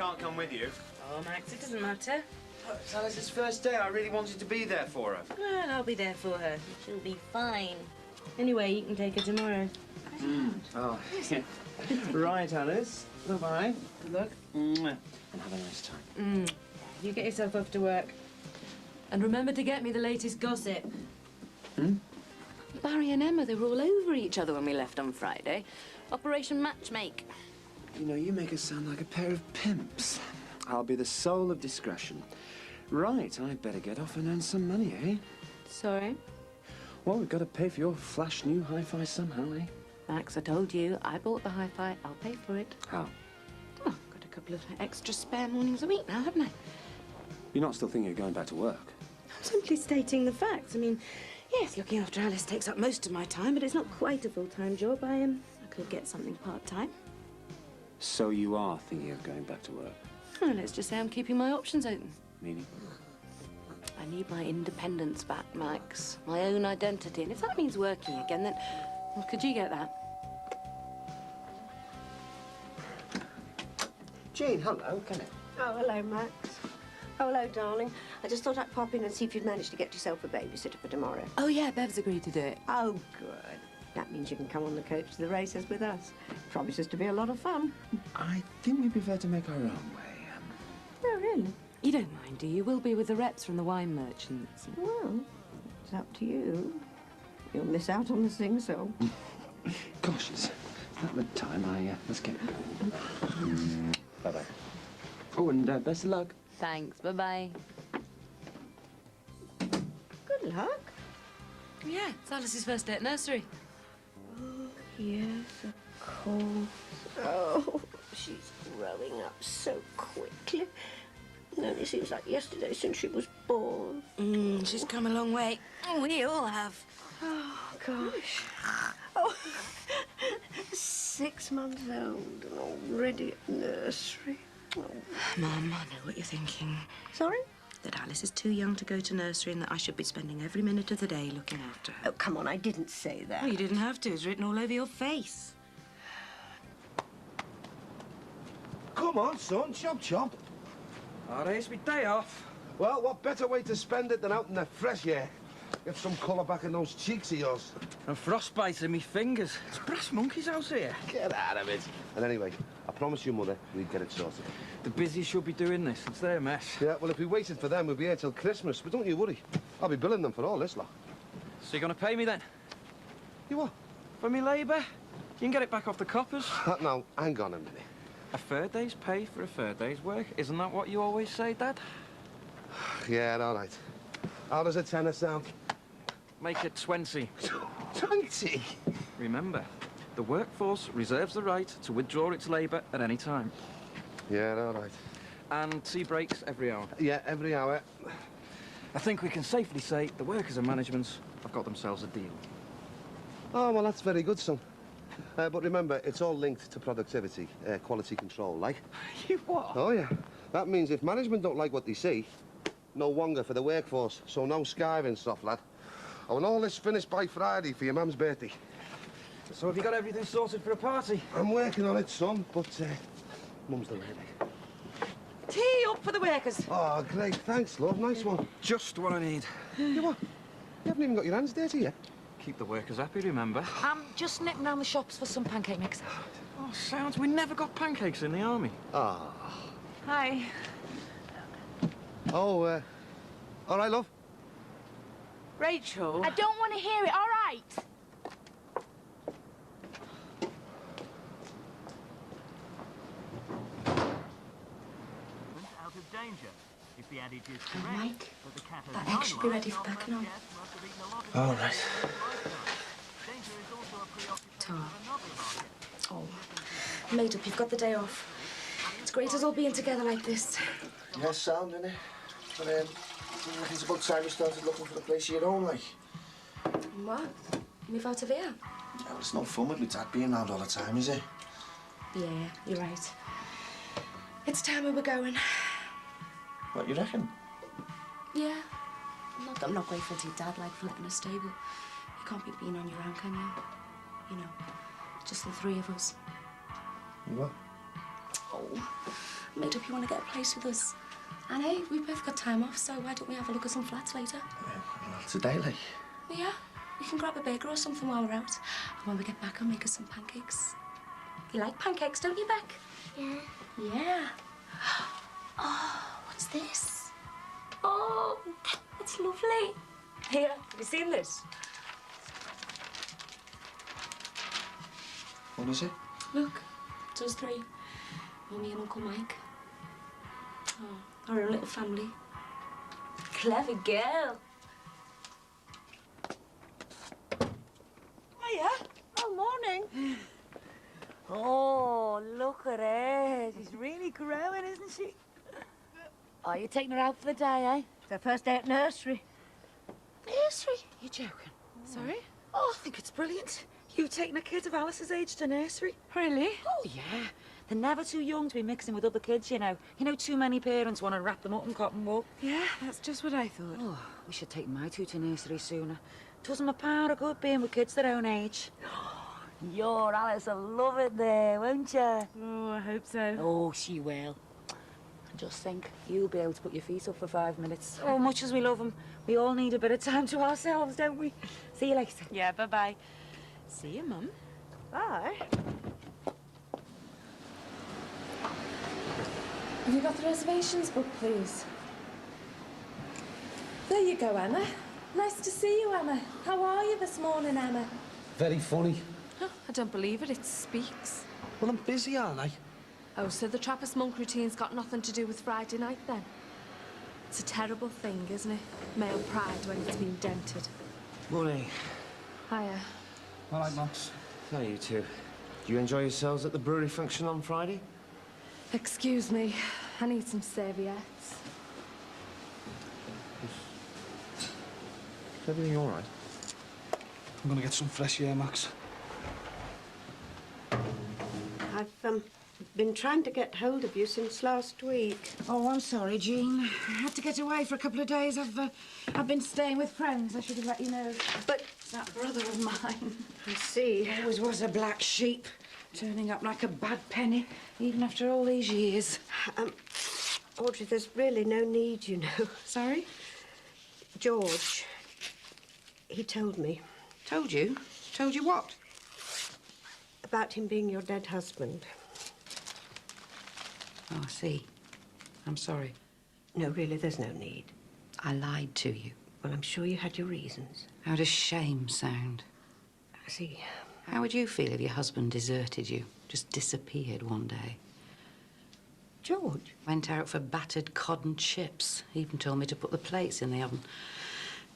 can't come with you. Oh, Max, it doesn't matter. Oh, it's Alice's first day. I really wanted to be there for her. Well, I'll be there for her. She'll be fine. Anyway, you can take her tomorrow. Oh, yeah. Right, Alice. Bye-bye. Good luck. And have a nice time. You get yourself off to work. And remember to get me the latest gossip. Barry and Emma, they were all over each other when we left on Friday. Operation Matchmake. You know, you make us sound like a pair of pimps. I'll be the soul of discretion. Right, I'd better get off and earn some money, eh? Sorry? Well, we've got to pay for your flash new hi-fi somehow, eh? Max, I told you, I bought the hi-fi. I'll pay for it. How? Oh, I've got a couple of extra spare mornings a week now, haven't I? You're not still thinking of going back to work? I'm simply stating the facts. I mean, yes, looking after Alice takes up most of my time, but it's not quite a full-time job. I could get something part-time. So you are thinking of going back to work? Well, let's just say I'm keeping my options open. Meaning? I need my independence back, Max. My own identity. And if that means working again, then... Well, could you get that? Jane, hello, can it? Oh, hello, Max. Oh, hello, darling. I just thought I'd pop in and see if you'd managed to get yourself a babysitter for tomorrow. Oh, yeah, Bev's agreed to do it. Oh, good. That means you can come on the coach to the races with us. Promises to be a lot of fun. I think we prefer to make our own way. Oh, really? You don't mind, do you? We'll be with the reps from the wine merchants. Well, it's up to you. You'll miss out on the sing-song. Gosh, it's not the time. Let's get... Bye-bye. Oh, and best of luck. Thanks, bye-bye. Good luck. Yeah, it's Alice's first day at nursery. Oh, yes, of course. Oh, she's growing up so quickly. It only seems like yesterday since she was born. She's come a long way. We all have. Oh, gosh. Oh, 6 months old and already at nursery. Oh. Mum, I know what you're thinking. Sorry? That Alice is too young to go to nursery and that I should be spending every minute of the day looking after her. Oh, come on, I didn't say that. Well, you didn't have to. It's written all over your face. Come on, son, chop chop. Oh, it's my day off. Well, what better way to spend it than out in the fresh air? Get some colour back in those cheeks of yours. And frostbite in me fingers. It's brass monkeys out here. Get out of it. And anyway, I promise you, Mother, we'd get it sorted. The busy should be doing this. It's their mess. Yeah, well, if we waited for them, we'd be here till Christmas. But don't you worry. I'll be billing them for all this lot. So you're going to pay me then? You what? For me labour? You can get it back off the coppers. Now, hang on a minute. A fair day's pay for a fair day's work. Isn't that what you always say, Dad? Yeah, all right. How does a tenner sound? Make it 20. 20? Remember, the workforce reserves the right to withdraw its labour at any time. Yeah, all right. And tea breaks every hour. Yeah, every hour. I think we can safely say the workers and management have got themselves a deal. Oh, well, that's very good, son. But remember, it's all linked to productivity, quality control, like. You what? Oh, yeah. That means if management don't like what they see, no wonder for the workforce, so no skiving stuff, lad. I want all this finished by Friday for your mum's birthday. So have you got everything sorted for a party? I'm working on it, son, but mum's the lady. Tea up for the workers. Oh, great. Thanks, love. Nice one. Just what I need. You what? You haven't even got your hands dirty yet. Keep the workers happy, remember? I'm just nipping down the shops for some pancake mix. Oh, sounds. We never got pancakes in the army. Ah. Hi. Oh, all right, love. Rachel. I don't want to hear it, all right? Out of danger. If the adage is Oh, correct, Mike, that the cat has that egg should be ready for backing on. All right. Danger is also a preoccupation Tom. of another market. Oh, I'm made up. You've got the day off. It's great us all being together like this. Yeah, sound, innit? But it's about time you started looking for the place of your own, like. What? Move out of here? Yeah, well, it's no fun with my dad being around all the time, is it? Yeah, you're right. It's time we were going. What, you reckon? Yeah. Not that I'm not grateful to your dad, like, for letting us stay, but you can't be being on your own, can you? You know, just the three of us. You what? Oh, made up you want to get a place with us. And hey, we both got time off, so why don't we have a look at some flats later? Not today, like. Yeah, we can grab a burger or something while we're out. And when we get back, I'll make us some pancakes. You like pancakes, don't you, Beck? Yeah. Yeah. Oh, what's this? Oh, it's lovely. Here, have you seen this? What is it? Look, it's us three. Mummy and Uncle Mike. Oh, our little family. Clever girl. Hiya. Oh, morning. Oh, look at her. She's really growing, isn't she? Oh, you're taking her out for the day, eh? It's her first day at nursery. Nursery? You're joking. Sorry? Oh, I think it's brilliant. You've taken a kid of Alice's age to nursery. Really? Oh, yeah. They're never too young to be mixing with other kids, you know. You know, too many parents want to wrap them up in cotton wool. Yeah, that's just what I thought. Oh, we should take my two to nursery sooner. Does them a power of good being with kids their own age. Your Alice will love it there, won't you? Oh, I hope so. Oh, she will. Just think, you'll be able to put your feet up for 5 minutes. Oh, much as we love them, we all need a bit of time to ourselves, don't we? See you later. Yeah, bye-bye. See you, Mum. Bye. Have you got the reservations booked, please? There you go, Emma. Nice to see you, Emma. How are you this morning, Emma? Very funny. Oh, I don't believe it. It speaks. Well, I'm busy, aren't I? Oh, so the Trappist monk routine's got nothing to do with Friday night, then? It's a terrible thing, isn't it? Male pride when it's been dented. Morning. Hiya. All right, Max. How are you two? Do you enjoy yourselves at the brewery function on Friday? Excuse me. I need some serviettes. Is everything all right? I'm gonna get some fresh air, Max. I've been trying to get hold of you since last week. Oh, I'm sorry, Jean. I had to get away for a couple of days. I've been staying with friends. I should have let you know. But That brother of mine I see. always was a black sheep, turning up like a bad penny, even after all these years. Audrey, there's really no need, you know. Sorry? George, he told me Told you? Told you what? about him being your dead husband. Oh, I see. I'm sorry. No, really, there's no need. I lied to you. Well, I'm sure you had your reasons. How does shame sound? I see. How would you feel if your husband deserted you? Just disappeared one day? George? Went out for battered cod and chips. Even told me to put the plates in the oven.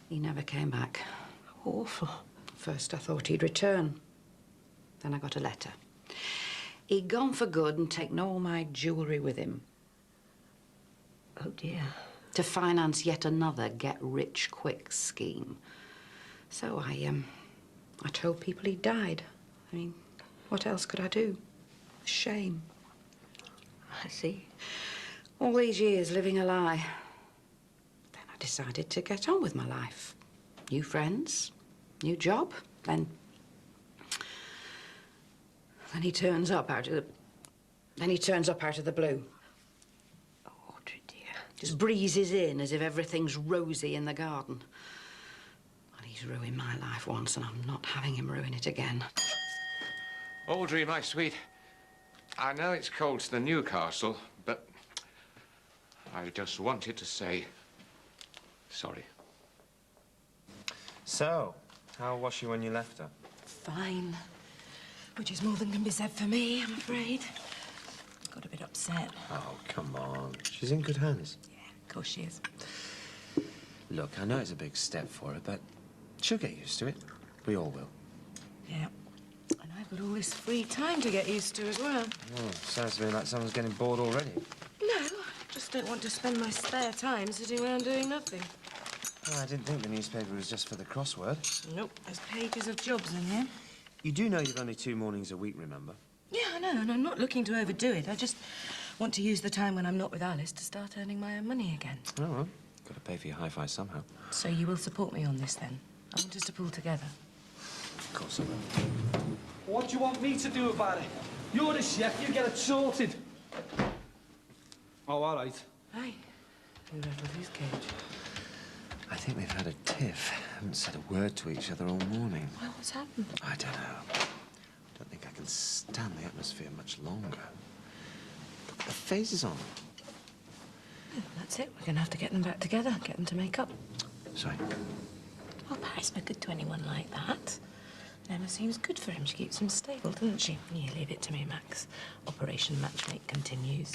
He never came back. Awful. First I thought he'd return. Then I got a letter. He'd gone for good and taken all my jewellery with him. Oh, dear. To finance yet another get-rich-quick scheme. So I told people he died. I mean, what else could I do? Shame. I see. All these years living a lie. Then I decided to get on with my life. New friends, new job, then he turns up out of the blue. Audrey, dear. Just breezes in as if everything's rosy in the garden. Well, he's ruined my life once, and I'm not having him ruin it again. Audrey, my sweet, I know it's cold to the Newcastle, but I just wanted to say sorry. So, how was she when you left her? Fine. Which is more than can be said for me, I'm afraid. Got a bit upset. Oh, come on. She's in good hands. Yeah, of course she is. Look, I know it's a big step for her, but she'll get used to it. We all will. Yeah. And I've got all this free time to get used to as well. Oh, sounds to me like someone's getting bored already. No, just don't want to spend my spare time sitting around doing nothing. Oh, I didn't think the newspaper was just for the crossword. Nope, there's pages of jobs in here. You do know you've only 2 mornings a week, remember? Yeah, I know, and I'm not looking to overdo it. I just want to use the time when I'm not with Alice to start earning my own money again. Oh, well, got to pay for your hi-fi somehow. So you will support me on this, then? I want us to pull together. Of course I will. What do you want me to do about it? You're the chef, you get it sorted. Oh, all right. Hey, who read with his cage? I think they've had a tiff. Haven't said a word to each other all morning. Well, what's happened? I don't know. Don't think I can stand the atmosphere much longer. Look at the faces on them. Yeah, that's it. We're going to have to get them back together, get them to make up. Sorry. Well, Paris no good to anyone like that. Emma seems good for him. She keeps him stable, doesn't she? Yeah, leave it to me, Max. Operation Matchmake continues.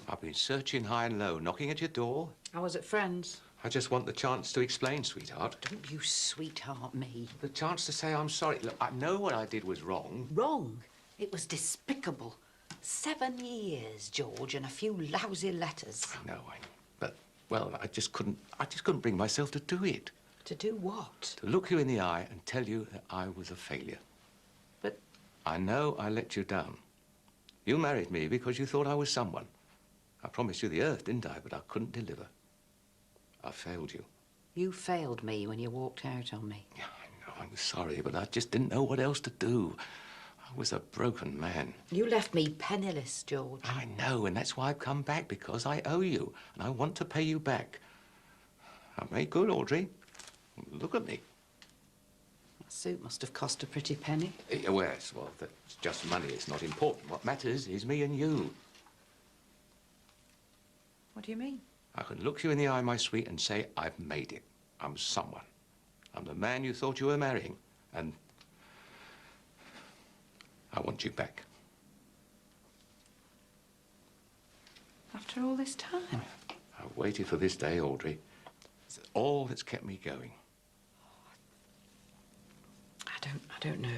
I've been searching high and low, knocking at your door. I was at Friends. I just want the chance to explain, sweetheart. Don't you sweetheart me. The chance to say I'm sorry. Look, I know what I did was wrong. Wrong? It was despicable. 7 years, George, and a few lousy letters. No, but, well, I just couldn't bring myself to do it. To do what? To look you in the eye and tell you that I was a failure. But... I know I let you down. You married me because you thought I was someone. I promised you the earth, didn't I? But I couldn't deliver. I failed you. You failed me when you walked out on me. Yeah, I know. I'm sorry, but I just didn't know what else to do. I was a broken man. You left me penniless, George. I know, and that's why I've come back, because I owe you, and I want to pay you back. I've made good, Audrey. Look at me. That suit must have cost a pretty penny. Yes, well, that's just money. It's not important. What matters is me and you. What do you mean? I can look you in the eye, my sweet, and say, I've made it. I'm someone. I'm the man you thought you were marrying, and I want you back. After all this time? I've waited for this day, Audrey. It's all that's kept me going. I don't know.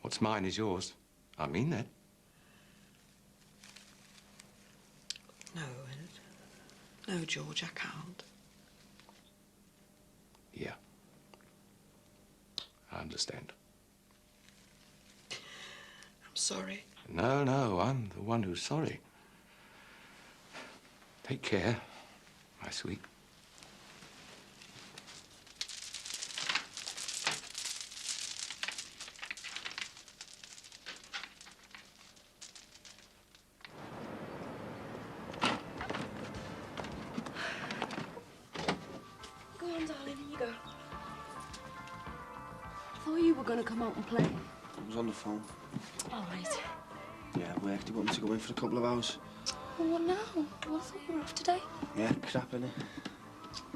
What's mine is yours. I mean that. No, no, George, I can't. Yeah. I understand. I'm sorry. No, no, I'm the one who's sorry. Take care, my sweet. Go on, darling, in you go. I thought you were going to come out and play. I was on the phone. All right. Yeah, it worked. He wanted me to go in for a couple of hours. Well, what now? Well, I thought you were off today. Yeah, crap, innit?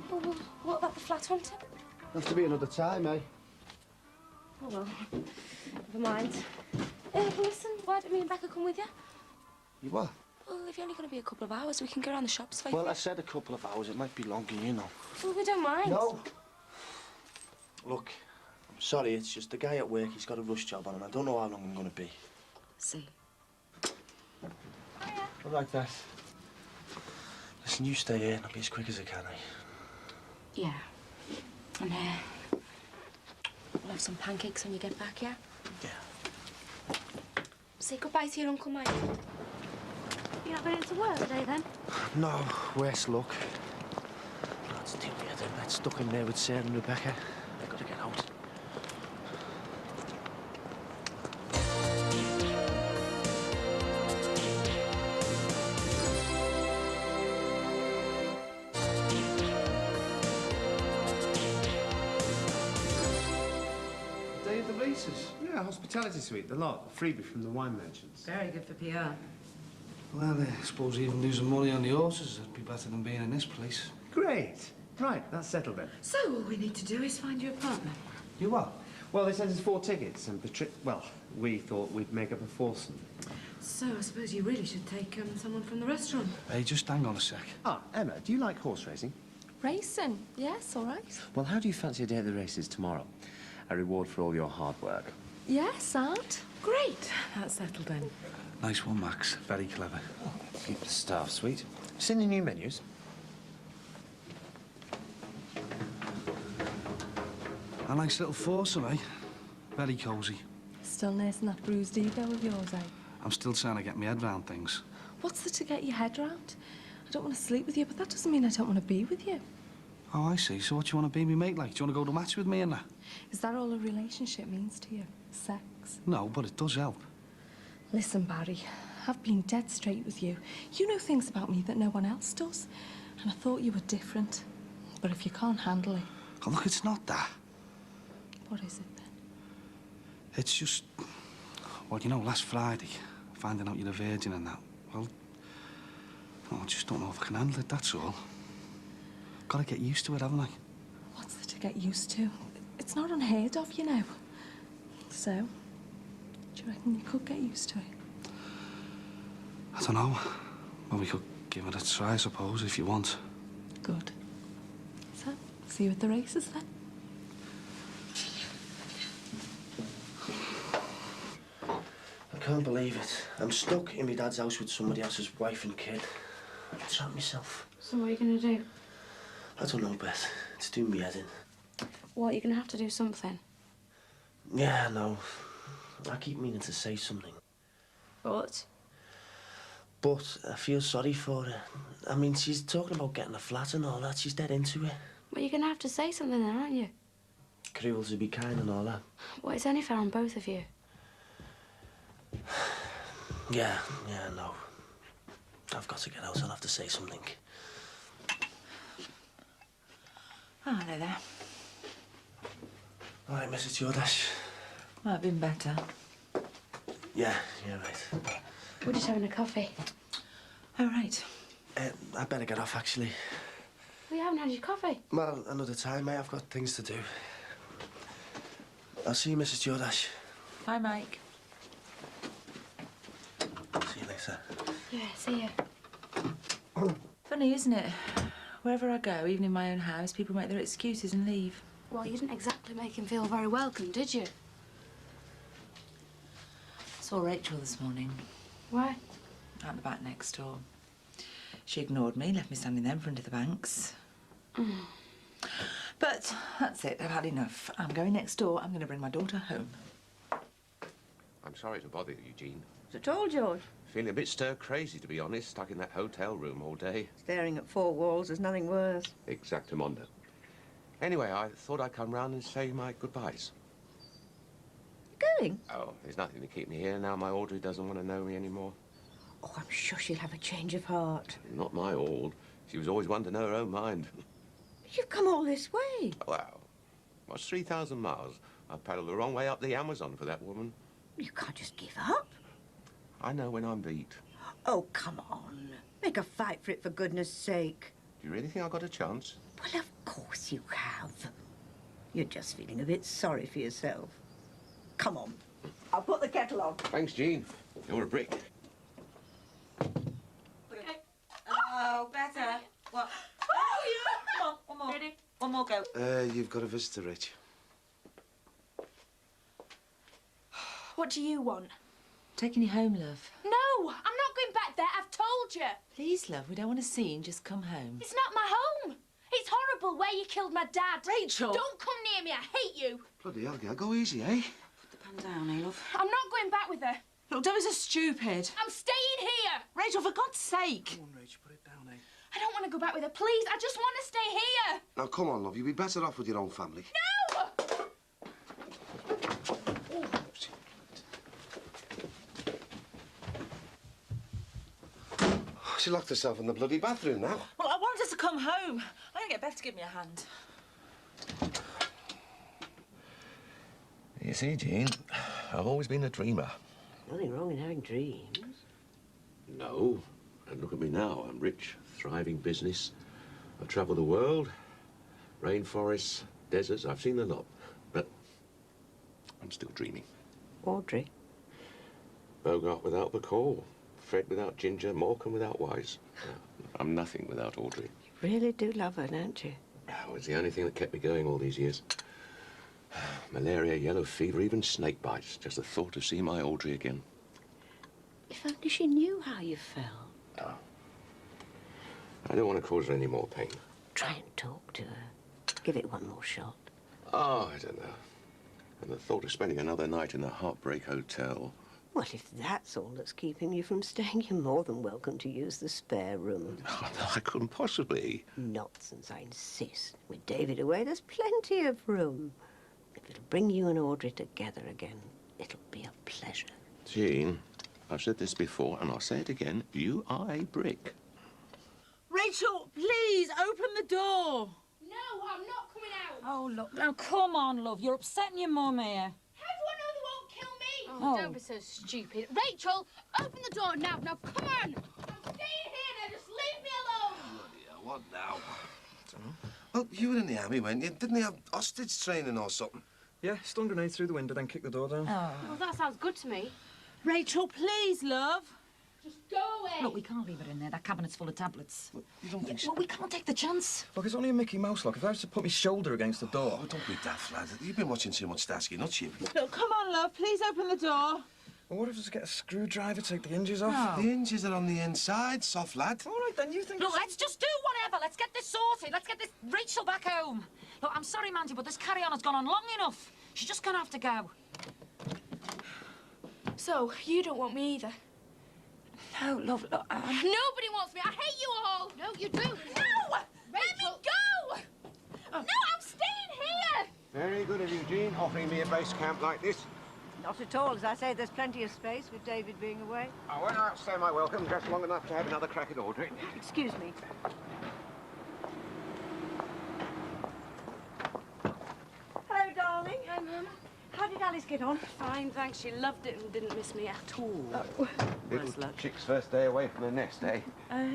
Well, what about the flat hunting? Have to be another time, eh? Oh, well, never mind. But listen, why don't me and Becca come with you? You what? Well, if you're only going to be a couple of hours, we can go around the shops for you. Well, I said a couple of hours. It might be longer, you know. Well, we don't mind. No. Look, I'm sorry. It's just the guy at work. He's got a rush job on, and I don't know how long I'm going to be. See. All right, Beth. Listen, you stay here, and I'll be as quick as I can, eh? Yeah. And we'll have some pancakes when you get back, yeah? Yeah. Say goodbye to your Uncle Mike. You're not going into work today, then? No, worse luck. That's too weird. I'm stuck in there with Sarah and Rebecca. I've got to get out. Day of the races. Yeah, hospitality suite, the lot. Freebie from the wine merchants. Very good for PR. Well, I suppose even losing money on the horses would be better than being in this place. Great. Right, that's settled then. So all we need to do is find you a partner. You what? Well, they sent us 4 tickets, and well, we thought we'd make up a foursome. So I suppose you really should take someone from the restaurant. Hey, just hang on a sec. Ah, Emma, do you like horse racing? Racing? Yes, all right. Well, how do you fancy a day at the races tomorrow? A reward for all your hard work. Yes, Aunt. Great. That's settled then. Nice one, Max. Very clever. Keep the staff sweet. Send you new menus. A nice little foursome, eh? Very cosy. Still nursing that bruised ego of yours, eh? I'm still trying to get my head round things. What's there to get your head round? I don't want to sleep with you, but that doesn't mean I don't want to be with you. Oh, I see. So what, you want to be me mate like? Do you want to go to a match with me and that? Is that all a relationship means to you? Sex? No, but it does help. Listen, Barry, I've been dead straight with you. You know things about me that no one else does. And I thought you were different. But if you can't handle it... Oh, look, it's not that. What is it then? It's just... Well, you know, last Friday, finding out you're a virgin and that, well, I just don't know if I can handle it, that's all. Gotta get used to it, haven't I? What's there to get used to? It's not unheard of, you know. So, do you reckon you could get used to it? I don't know. Well, we could give it a try, I suppose, if you want. Good. So, see you at the races then. I can't believe it. I'm stuck in my dad's house with somebody else's wife and kid. I'm trapped myself. So what are you going to do? I don't know, Beth. It's doing me head in. What, you're going to have to do something? Yeah, I know. I keep meaning to say something. But? But I feel sorry for her. I mean, she's talking about getting a flat and all that. She's dead into it. Well, you're going to have to say something then, aren't you? Cruel to be kind and all that. Well, it's only fair on both of you. Yeah, I know. I've got to get out. I'll have to say something. Oh, hello there. All right, Mrs. Jordash. Might have been better. Yeah, right. We're just having a coffee. Oh, right. I better get off, actually. Well, you haven't had your coffee. Well, another time, mate. I've got things to do. I'll see you, Mrs. Jordash. Bye, Mike. See you later. Yeah, see you. Funny, isn't it? Wherever I go, even in my own house, people make their excuses and leave. Well, you didn't exactly make him feel very welcome, did you? Saw Rachel this morning. Why? Out the back next door. She ignored me, left me standing there in front of the banks. But that's it, I've had enough. I'm going next door. I'm going to bring my daughter home. I'm sorry to bother you, Eugene. Is it all, George? Feeling a bit stir-crazy, to be honest, stuck in that hotel room all day. Staring at four walls, there's nothing worse. Exactamundo. Anyway, I thought I'd come round and say my goodbyes. Going? Oh, there's nothing to keep me here now my Audrey doesn't want to know me anymore. Oh, I'm sure she'll have a change of heart. Not my Aud. She was always one to know her own mind. You've come all this way. Wow. What's 3,000 miles? I've paddled the wrong way up the Amazon for that woman. You can't just give up. I know when I'm beat. Oh, come on. Make a fight for it, for goodness sake. Do you really think I've got a chance? Well, of course you have. You're just feeling a bit sorry for yourself. Come on. I'll put the kettle on. Thanks, Jean. You're a brick. Oh, better. What? Oh, yeah. Come on, one more. Ready? One more go. You've got a visitor, Rich. What do you want? Taking you home, love. No, I'm not going back there, I've told you. Please, love, we don't want a scene. Just come home. It's not my home. It's horrible where you killed my dad. Rachel! Don't come near me, I hate you. Bloody hell, girl, go easy, eh? Put the pan down, eh, love? I'm not going back with her. Look, don't be so stupid. I'm staying here. Rachel, for God's sake. Come on, Rach, put it down, eh? I don't want to go back with her, please. I just want to stay here. Now, come on, love. You'd be better off with your own family. No! She locked herself in the bloody bathroom now. Well, I wanted to come home. I'm going to get Beth to give me a hand. You see, Jean, I've always been a dreamer. Nothing wrong in having dreams. No. And look at me now. I'm rich, thriving business. I've travelled the world, rainforests, deserts. I've seen a lot. But I'm still dreaming. Audrey? Bogart without Bacall, Fred without Ginger, Morecambe without Wise. I'm nothing without Audrey. You really do love her, don't you? It was the only thing that kept me going all these years. Malaria, yellow fever, even snake bites. Just the thought of seeing my Audrey again. If only she knew how you felt. Oh. I don't want to cause her any more pain. Try and talk to her. Give it one more shot. Oh, I don't know. And the thought of spending another night in the Heartbreak Hotel. Well, if that's all that's keeping you from staying, you're more than welcome to use the spare room. Oh, no, I couldn't possibly. Nonsense, I insist. With David away, there's plenty of room. If it'll bring you and Audrey together again, it'll be a pleasure. Jean, I've said this before, and I'll say it again. You are a brick. Rachel, please, open the door. No, I'm not coming out. Oh, look, now, come on, love. You're upsetting your mum here. How do I know they won't kill me? Oh. Don't be so stupid. Rachel, open the door now. Now, come on. I'm staying here now. Just leave me alone. Bloody hell, what now? Well, you were in the army, weren't you? Didn't they have hostage training or something? Yeah, stun grenade through the window, then kick the door down. Well, that sounds good to me. Rachel, please, love. Just go away. Look, we can't leave it in there. That cabinet's full of tablets. Look, you don't think Well, we can't take the chance. Look, it's only a Mickey Mouse lock. If I was to put my shoulder against the door... Oh, don't be daft, lad. You've been watching too much Starsky, not you? Look, come on, love. Please open the door. Well, what if I just get a screwdriver, take the hinges off? No. The hinges are on the inside, soft lad. All right, then, you think... Look, let's just do whatever. Let's get this sorted. Let's get this Rachel back home. Look, I'm sorry, Mandy, but this carry-on has gone on long enough. She's just gonna have to go. So, you don't want me either? No, love, look, Nobody wants me. I hate you all. No, you do. No! Let me go! No, I'm staying here. Very good of you, Jean, offering me a base camp like this. Not at all. As I say, there's plenty of space with David being away. Oh, well, I'll say my welcome just long enough to have another crack at ordering. Excuse me. Hello, darling. Hi, Mum. How did Alice get on? Fine, thanks. She loved it and didn't miss me at all. Little chick's first day away from the nest, eh?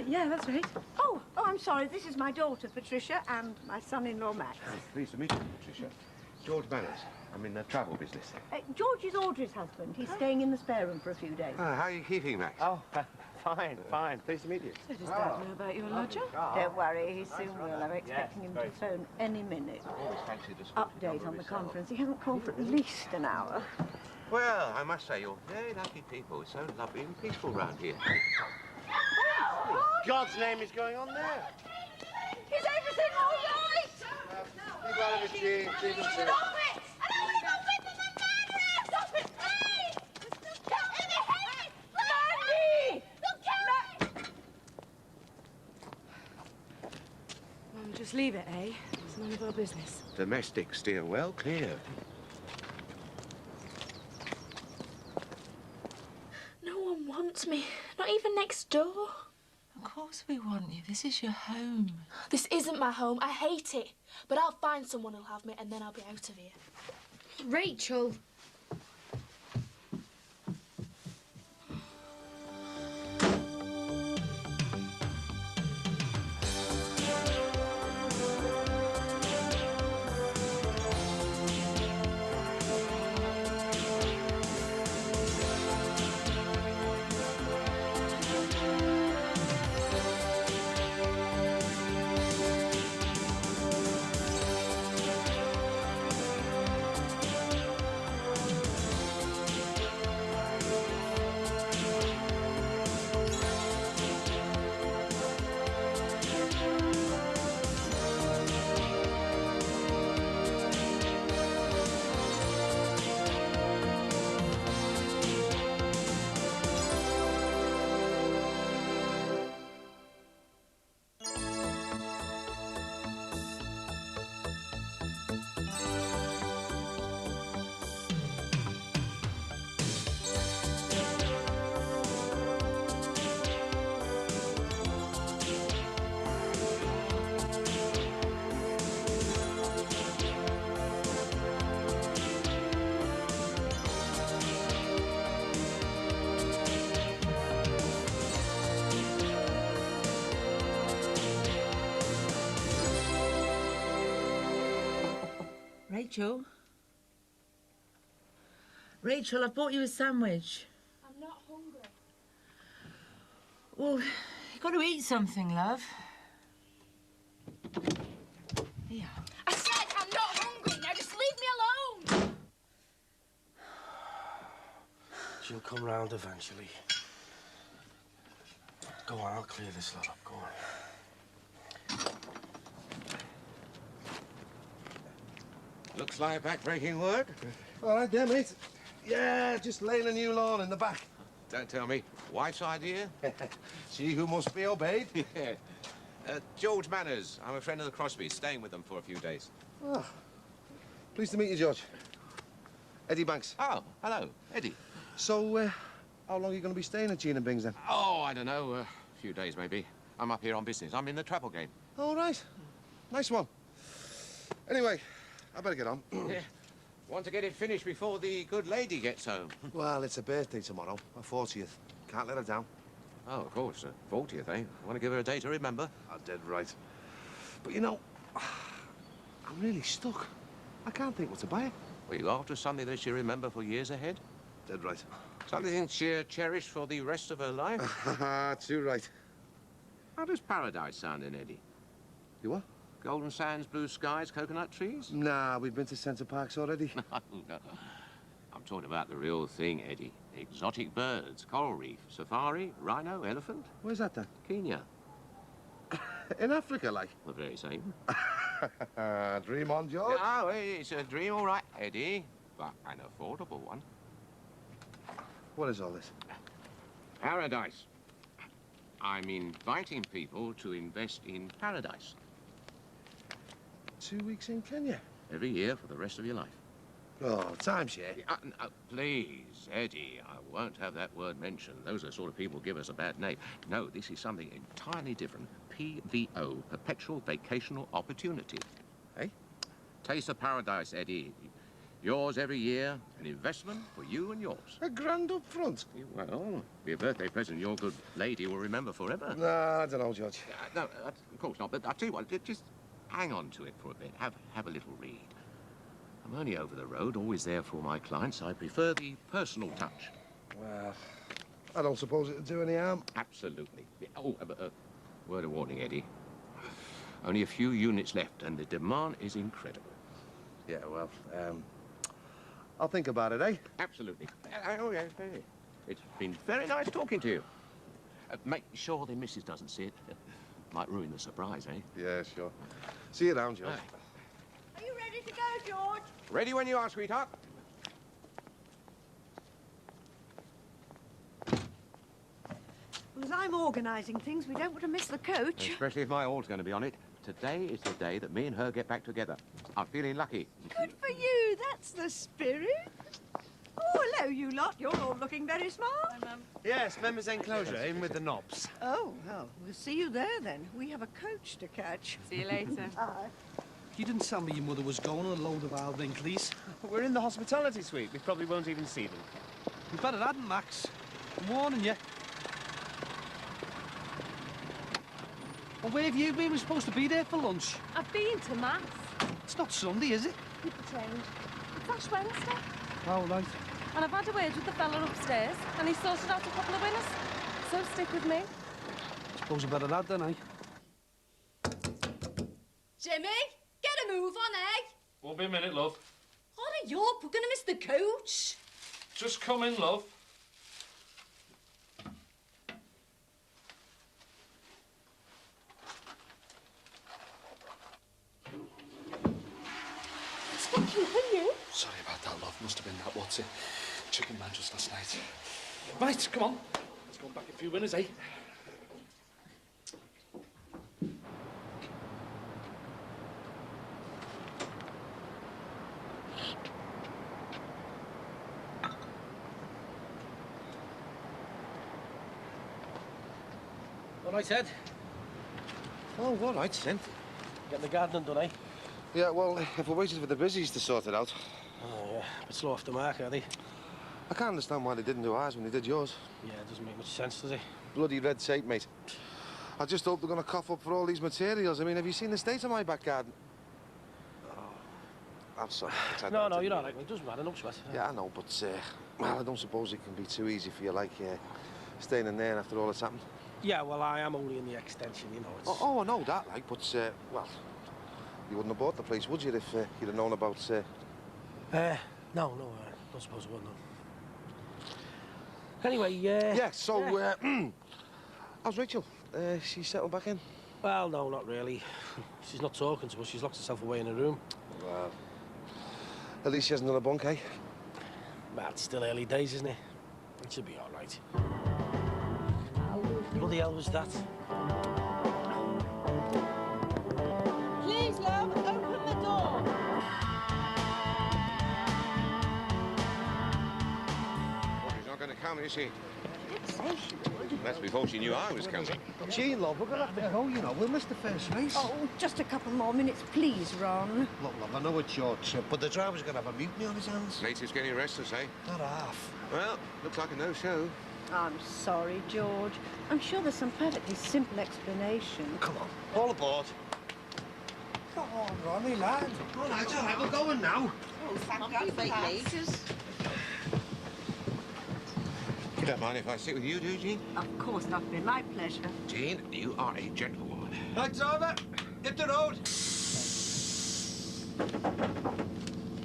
Yeah, that's right. Oh, I'm sorry. This is my daughter, Patricia, and my son-in-law, Max. Pleased to meet you, Patricia. George Manners. I'm in the travel business. George is Audrey's husband. He's staying in the spare room for a few days. How are you keeping, Max? Oh, fine, fine. Pleased to meet you. So does Dad know about your lodger? Don't worry, he soon will. I'm expecting him to phone any minute. Update on the conference. He hasn't called for at least an hour. Well, I must say, you're very lucky people. It's so lovely and peaceful round here. God's name is going on there? Is everything all right? Keep out of it, Jean. Keep him safe. Stop it! I don't want to go with them and murder! Stop it, please! Don't let me hit it! Mandy! Don't kill me! Mum, just leave it, eh? It's none of our business. Domestic steer well clear. No one wants me. Not even next door. Of course we want you. This is your home. This isn't my home. I hate it. But I'll find someone who'll have me and then I'll be out of here. Rachel. Rachel? Rachel, I've bought you a sandwich. I'm not hungry. Well, you've got to eat something, love. Here. I said I'm not hungry. Now just leave me alone. She'll come round eventually. Go on, I'll clear this lot up. Go on. Looks like back-breaking work. All right, there, mate. Yeah, just laying a new lawn in the back. Don't tell me. Wife's idea? She who must be obeyed. Yeah. George Manners. I'm a friend of the Crosbys, staying with them for a few days. Oh, pleased to meet you, George. Eddie Banks. Oh, hello, Eddie. So, How long are you going to be staying at Gene and Bing's then? Oh, I don't know. A few days, maybe. I'm up here on business. I'm in the travel game. All right. Nice one. Anyway, I better get on. Yeah. Want to get it finished before the good lady gets home. Well, it's a birthday tomorrow, her 40th. Can't let her down. Oh, of course. 40th, eh? Want to give her a day to remember? I did right. But, you know, I'm really stuck. I can't think what to buy her. Well, you after something that she'll remember for years ahead? Dead right. Something she'll cherish for the rest of her life? Too right. How does paradise sound in, Eddie? You what? Golden sands, blue skies, coconut trees? Nah, we've been to Centre Parks already. No. I'm talking about the real thing, Eddie. Exotic birds, coral reef, safari, rhino, elephant. Where's that then? Kenya. In Africa, like? The very same. Dream on, George. Oh, it's a dream, all right, Eddie. But an affordable one. What is all this? Paradise. I'm inviting people to invest in paradise. 2 weeks in Kenya? Every year for the rest of your life. Oh, timeshare. Please, Eddie, I won't have that word mentioned. Those are the sort of people who give us a bad name. No, this is something entirely different. PVO, Perpetual Vacational Opportunity. Hey? Taste of paradise, Eddie. Yours every year, an investment for you and yours. A grand up front? Well, be a birthday present your good lady will remember forever. No, I don't know, George. No, of course not, but I'll tell you what, just hang on to it for a bit. Have a little read. I'm only over the road, always there for my clients. I prefer the personal touch. Well, I don't suppose it'd do any harm. Absolutely. Oh, word of warning, Eddie. Only a few units left, and the demand is incredible. Yeah, well, I'll think about it, eh? Absolutely. Oh, yeah. It's been very nice talking to you. Make sure the missus doesn't see it. Might ruin the surprise, eh? Yeah, sure. See you around, George. Are you ready to go, George? Ready when you are, sweetheart. Well, as I'm organising things, we don't want to miss the coach. Especially if my all's going to be on it. Today is the day that me and her get back together. I'm feeling lucky. Good for you. That's the spirit. Oh, hello, you lot. You're all looking very smart. Hi, Mum. Yes, members' enclosure, in with the knobs. Oh, well, we'll see you there, then. We have a coach to catch. See you later. Bye. You didn't tell me your mother was going on a load of Al Winkleys. We're in the hospitality suite. We probably won't even see them. You better hadn't, Max. I'm warning you. Well, where have you been? We're supposed to be there for lunch. I've been to Mass. It's not Sunday, is it? Keep the change. It's Ash Wednesday. Oh, right. And I've had a word with the fella upstairs, and he's sorted out a couple of winners. So stick with me. Suppose I better add then, eh? Jimmy, get a move on, eh? Won't be a minute, love. Hurry up, we're going to miss the coach. Just come in, love. It's fucking you. Sorry about that, love. Must have been that, what's it? Chicken man just last night. Right, come on. Let's go back a few winners, eh? All right, Ed. Oh, all right, then. Getting the gardening done, eh? Yeah, well, if we're waiting for the busies to sort it out. Oh, yeah. A bit slow off the mark, are they? I can't understand why they didn't do ours when they did yours. Yeah, it doesn't make much sense, does it? Bloody red tape, mate. I just hope they're going to cough up for all these materials. I mean, have you seen the state of my back garden? Oh, I'm sorry. No, you're all right, mate. It doesn't matter, no sweat. Yeah, I know, but, well, I don't suppose it can be too easy for you, like, staying in there after all that's happened. Yeah, well, I am only in the extension, you know. It's... Oh, I know that, like, but, well, you wouldn't have bought the place, would you, if you'd have known about, no, I don't suppose I would, no. Anyway, Yeah, so, how's Rachel? She settled back in? Well, no, not really. She's not talking to us. She's locked herself away in her room. Well, at least she hasn't done a bunk, eh? Well, it's still early days, isn't it? It should be all right. What the hell was that? Please, love, open the door. Well, he's not going to come, is she? She did say she would. That's before she knew I was coming. Gee, love, we're going to have to go, you know. We'll miss the first race. Oh, just a couple more minutes, please, Ron. Look, love, I know it's your trip, but the driver's going to have a mutiny on his hands. Natives getting restless, eh? Not half. Well, looks like a no-show. I'm sorry, George. I'm sure there's some perfectly simple explanation. Come on, all aboard. Come on, Ronnie, lad. All right, we're going now. Oh, thank God for places. You don't mind if I sit with you, do you, Jean? Of course, that'd be my pleasure. Jean, you are a gentlewoman. Right, driver. Hit the road.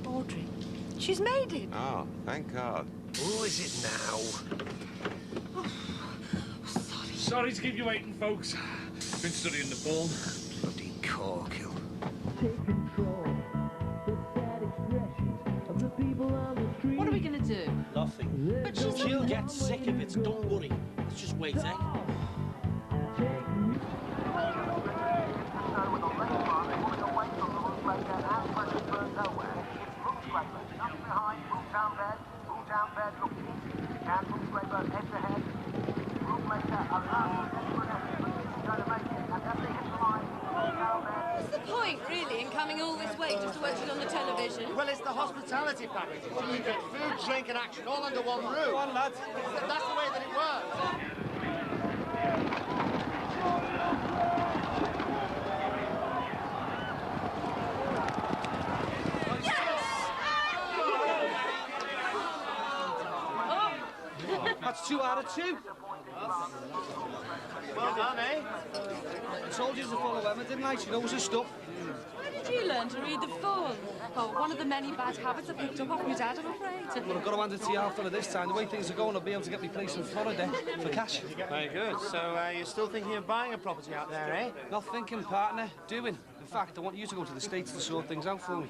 Audrey, she's made it. Oh, thank God. Who is it now? Sorry to keep you waiting, folks. Been studying the form. Bloody corkill. What are we going to do? Nothing. But she's She'll get sick of it, don't worry. Let's just wait, eh? What's the point, really, in coming all this way just to watch it on the television? Well, it's the hospitality package. You get food, drink and action all under one roof. Go on, lads. That's the way that it works. That's 2 out of 2. Well done, eh? I told you to follow Emma, didn't I? She knows her stuff. Where did you learn to read the form? Oh, one of the many bad habits I picked up off my dad, I'm afraid. Well, I've got to hand it to you after this time. The way things are going, I'll be able to get me place in Florida for cash. Very good. So you're still thinking of buying a property out there, eh? Not thinking, partner. Doing. In fact, I want you to go to the States to sort things out for me.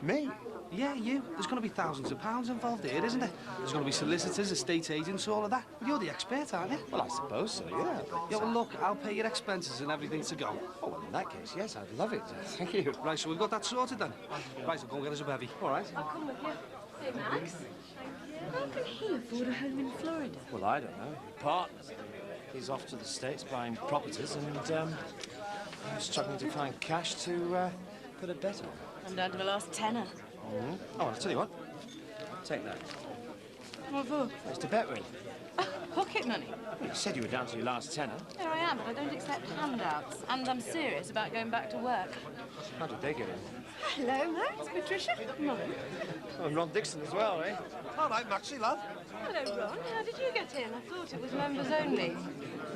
Me? Yeah, you. There's going to be thousands of pounds involved here, isn't there? There's going to be solicitors, estate agents, all of that. You're the expert, aren't you? Well, I suppose so, yeah. Yeah, well, look, I'll pay your expenses and everything to go. Oh, well, in that case, yes, I'd love it. Thank you. Right, so we've got that sorted then. Right, so go and get us a bevy. All right. I'll come with you. Hey, Max. How can he afford a home in Florida? Well, I don't know. Your partner. He's off to the States buying properties and struggling to find cash to put a bet on. I'm down to the last tenner. Mm-hmm. Oh, I'll tell you what. Take that. What for? It's to bet with. Pocket money. You said you were down to your last tenner. Here I am, but I don't accept handouts. And I'm serious about going back to work. How did they get in? Hello, Max. Patricia. Mother. Oh, and Ron Dixon as well, eh? All right, Maxie, lad. Hello, Ron. How did you get in? I thought it was members only.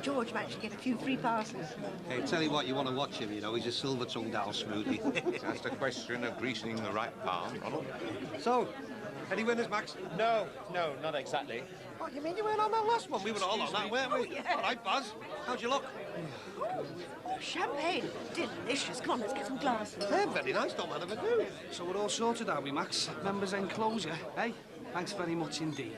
George managed to get a few free passes. Hey, tell you what, you want to watch him, you know. He's a silver-tongued owl smoothie. Just a question of greasing the right palm, Ronald. So, any winners, Max? No, not exactly. What, you mean you weren't on that last one? We were all on that, weren't we? Oh, yeah. All right, Buzz. How'd you look? Oh, champagne. Delicious. Come on, let's get some glasses. Yeah, very nice, don't mind if I do. So we're all sorted, are we, Max? Members enclosure, eh? Thanks very much indeed.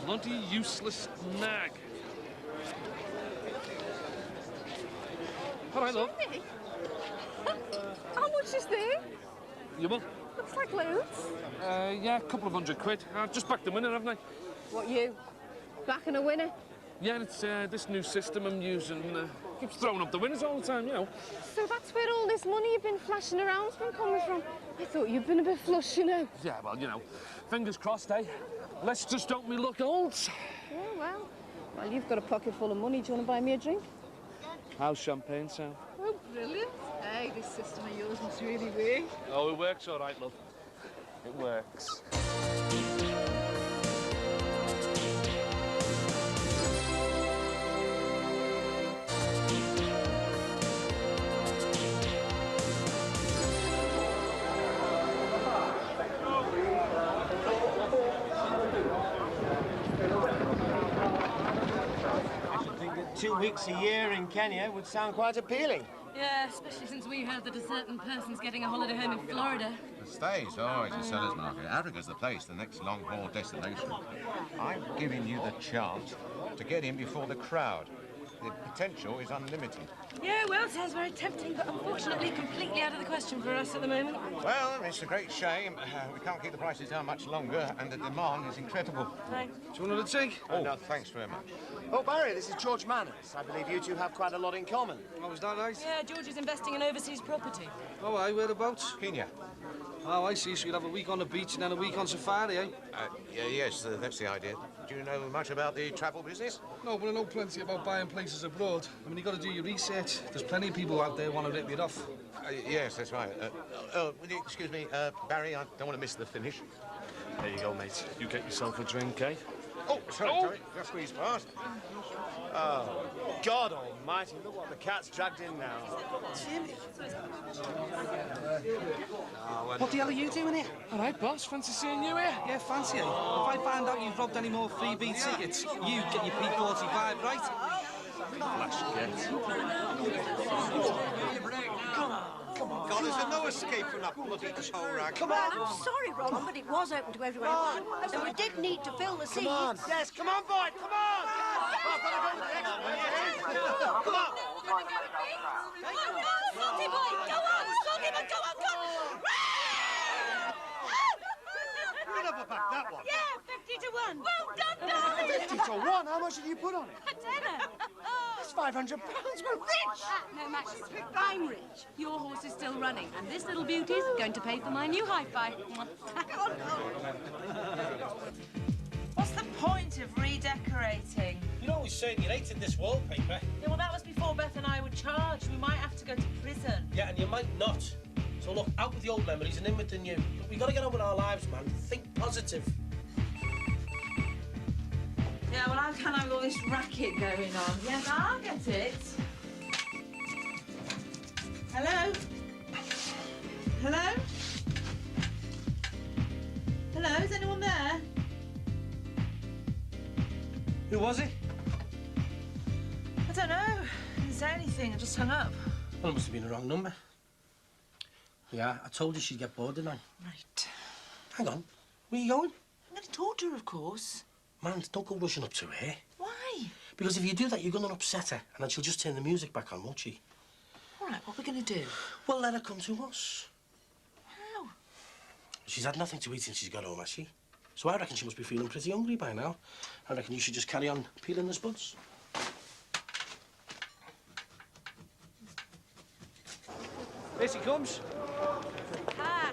Bloody useless nag. All right, love. How much is there? You will? Looks like loads. Yeah, a couple of £100. I've just backed the winner, haven't I? What, you? Backing a winner? Yeah, it's this new system I'm using. Keeps throwing up the winners all the time, you know. So that's where all this money you've been flashing around's been coming from. I thought you'd been a bit flush, you know. Yeah, well, you know, fingers crossed, eh? Let's just hope we look old. Yeah, well. Well, you've got a pocket full of money. Do you want to buy me a drink? How's champagne sound? Oh, brilliant. Hey, this system of yours must really work. Oh, it works all right, love. It works. I think that 2 weeks a year in Kenya would sound quite appealing. Yeah, especially since we heard that a certain person's getting a holiday home in Florida. The stays, oh, it's a seller's market. Africa's the place, the next long-haul destination. I'm giving you the chance to get in before the crowd. The potential is unlimited. Yeah, well, sounds very tempting, but unfortunately completely out of the question for us at the moment. Well, it's a great shame. We can't keep the prices down much longer, and the demand is incredible. Right. Do you want another tea? Oh, no, thanks very much. Oh, Barry, this is George Manners. I believe you two have quite a lot in common. Oh, is that right? Yeah, George is investing in overseas property. Oh, aye, whereabouts? Kenya. Oh, I see. So you'll have a week on the beach and then a week on safari, eh? Yes, that's the idea. Do you know much about the travel business? No, but I know plenty about buying places abroad. I mean, you've got to do your research. There's plenty of people out there who want to rip you off. Yes, that's right. Will you excuse me, Barry? I don't want to miss the finish. There you go, mate. You get yourself a drink, eh? Oh, sorry. Just squeeze past. Oh, God almighty, look what the cat's dragged in now. Jimmy! What the hell are you doing here? All right, boss. Fancy seeing you here? Yeah, fancy it. If I find out you've robbed any more freebie tickets, you get your P45, right? Flash get. Come on. God, is there no escape from that bloody tow rag? Come on. I'm sorry, Roland, but it was open to everyone. So we did need to fill the seats. Come on. Yes, come on, boy, come on! Come on. Salty boy, go on! Salty boy, go on, go on! You never back that one. Yeah, 50 to 1. Well done, darling! 50 to 1? How much did you put on it? A tenner. That's £500. We're rich! No, Max, I'm rich. Your horse is still running, and this little beauty's going to pay for my new hi-fi. What's the point of redecorating? You're always saying you hated this wallpaper. Yeah, well, that was before Beth and I were charged. We might have to go to prison. Yeah, and you might not. So look, out with the old memories and in with the new. We've got to get on with our lives, man. Think positive. Yeah, well, I can't have all this racket going on. Yes, I'll get it. Hello? Hello? Hello, is anyone there? Who was it? I don't know. Didn't say anything. I just hung up. Well, it must have been the wrong number. Yeah, I told you she'd get bored, didn't I? Right. Hang on. Where are you going? I'm going to talk to her, of course. Man, don't go rushing up to her. Why? Because if you do that, you're going to upset her, and then she'll just turn the music back on, won't she? All right, what are we going to do? Well, let her come to us. How? She's had nothing to eat since she's got home, has she? So I reckon she must be feeling pretty hungry by now. I reckon you should just carry on peeling the spuds. Here she comes. Ah,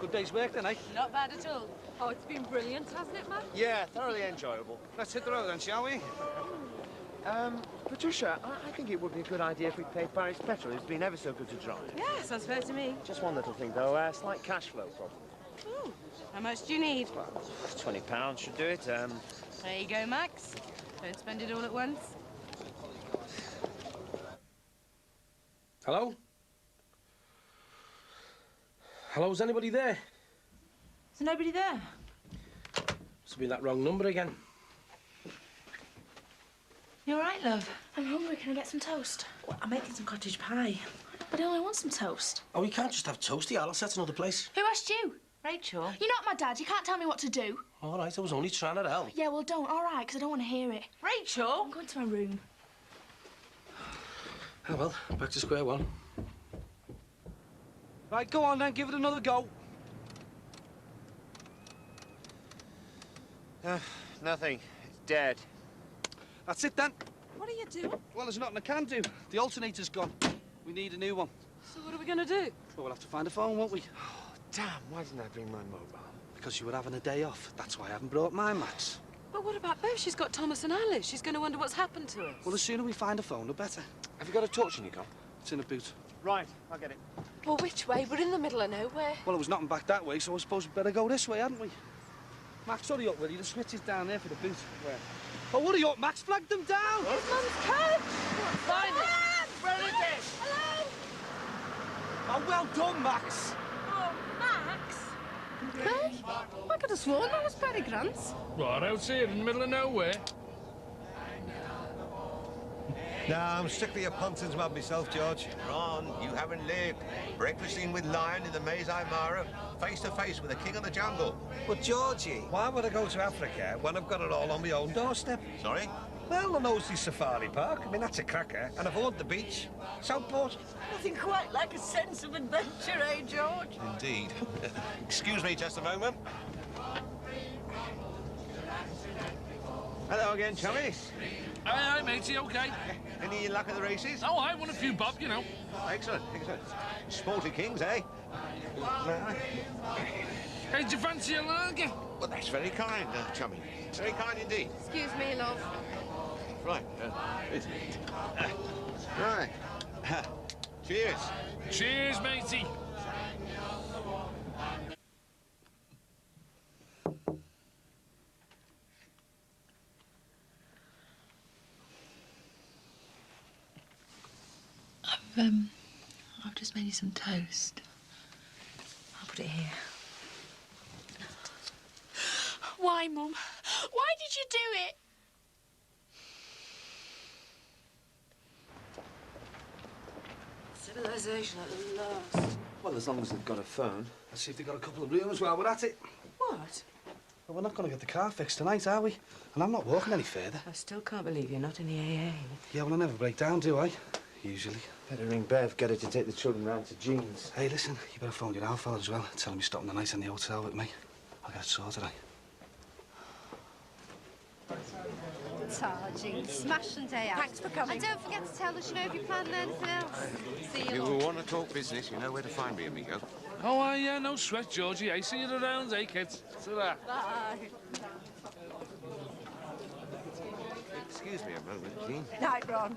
Good day's work then, eh? not bad at all. Oh, it's been brilliant, hasn't it, Matt? Yeah, thoroughly enjoyable. Let's hit the road then, shall we? Patricia, I think it would be a good idea if we paid Barry's petrol. It's been ever so good to drive. Yeah, sounds fair to me. Just one little thing, though. Slight cash flow problem. Ooh, how much do you need? Well, £20 should do it. There you go, Max. Don't spend it all at once. Hello? Hello, is anybody there? Is there nobody there? Must have been that wrong number again. You all right, love? I'm hungry. Can I get some toast? Well, I'm making some cottage pie. But I only want some toast. Oh, you can't just have toasty. I'll set another place. Who asked you? Rachel? You're not my dad. You can't tell me what to do. All right, I was only trying to help. Yeah, well, don't. All right, because I don't want to hear it. Rachel? I'm going to my room. Oh, well, back to square one. Right, go on then, give it another go. Nothing. It's dead. That's it then. What are you doing? Well, there's nothing I can do. The alternator's gone. We need a new one. So what are we going to do? Well, we'll have to find a phone, won't we? Damn, why didn't I bring my mobile? Because you were having a day off. That's why I haven't brought mine, Max. But what about Bev? She's got Thomas and Alice. She's going to wonder what's happened to us. Well, the sooner we find a phone, the better. Have you got a torch in your car? It's in a boot. Right, I'll get it. Well, which way? We're in the middle of nowhere. Well, it was nothing back that way, so I suppose we'd better go this way, hadn't we? Max, hurry up, will you? The switch is down there for the boot. Where? Oh, hurry up, Max. Flag them down. It's Mum's coat. Find it. Where is it? Hello? Oh, well done, Max. Oh, Max. Hey, I could have sworn that was Barry Grant's. Right out here in the middle of nowhere. Nah, I'm strictly a Pontins man myself, George. Ron, you haven't lived. Breakfasting with lion in the Masai Mara, face to face with the king of the jungle. But, Georgie, why would I go to Africa when I've got it all on my own doorstep? Sorry? Well, I know it's the safari park. I mean, that's a cracker. And I've owned the beach. Southport. Nothing quite like a sense of adventure, eh, George? Indeed. Excuse me just a moment. Hello again, chummies. Aye, aye, matey, OK. Any luck at the races? Oh, I won a few bob, you know. Excellent, excellent. Sporty kings, eh? Hey, do you fancy a lager? Well, that's very kind, chummy. Very kind indeed. Excuse me, love. Right, right. Cheers. Cheers, matey. I've just made you some toast. I'll put it here. Why, Mum? Why did you do it? Civilization at last. Well, as long as they've got a phone. Let's see if they've got a couple of rooms while we're at it. What? Well, we're not going to get the car fixed tonight, are we? And I'm not walking any further. I still can't believe you're not in the AA. Yeah, well, I never break down, do I? Usually. Better ring Bev, get her to take the children round to Jean's. Hey, listen, you better phone your Alpha as well. Tell him you're stopping the night in the hotel with me. I'll get it sorted, Targing, smashing day out. Thanks for coming. And don't forget to tell us, you know, if you're planning anything else. See you. If you later. want to talk business, you know where to find me, amigo. Oh, yeah, no sweat, Georgie. I see you around, eh, kids? Ta-ra. Bye. Excuse me a moment, Jean. Night, Ron.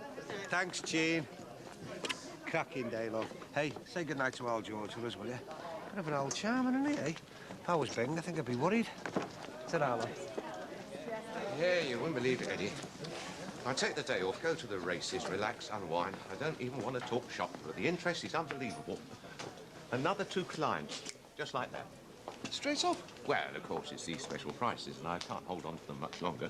Thanks, Jean. Cracking day, love. Hey, say goodnight to old George for us, will you? Bit of an old charmer, isn't he, eh? If I was Bing, I think I'd be worried. Ta-ra, love. Yeah, you wouldn't believe it, Eddie. I take the day off, go to the races, relax, unwind. I don't even want to talk shop, but the interest is unbelievable. Another 2 clients, just like that. Straight off? Well, of course, it's these special prices, and I can't hold on to them much longer.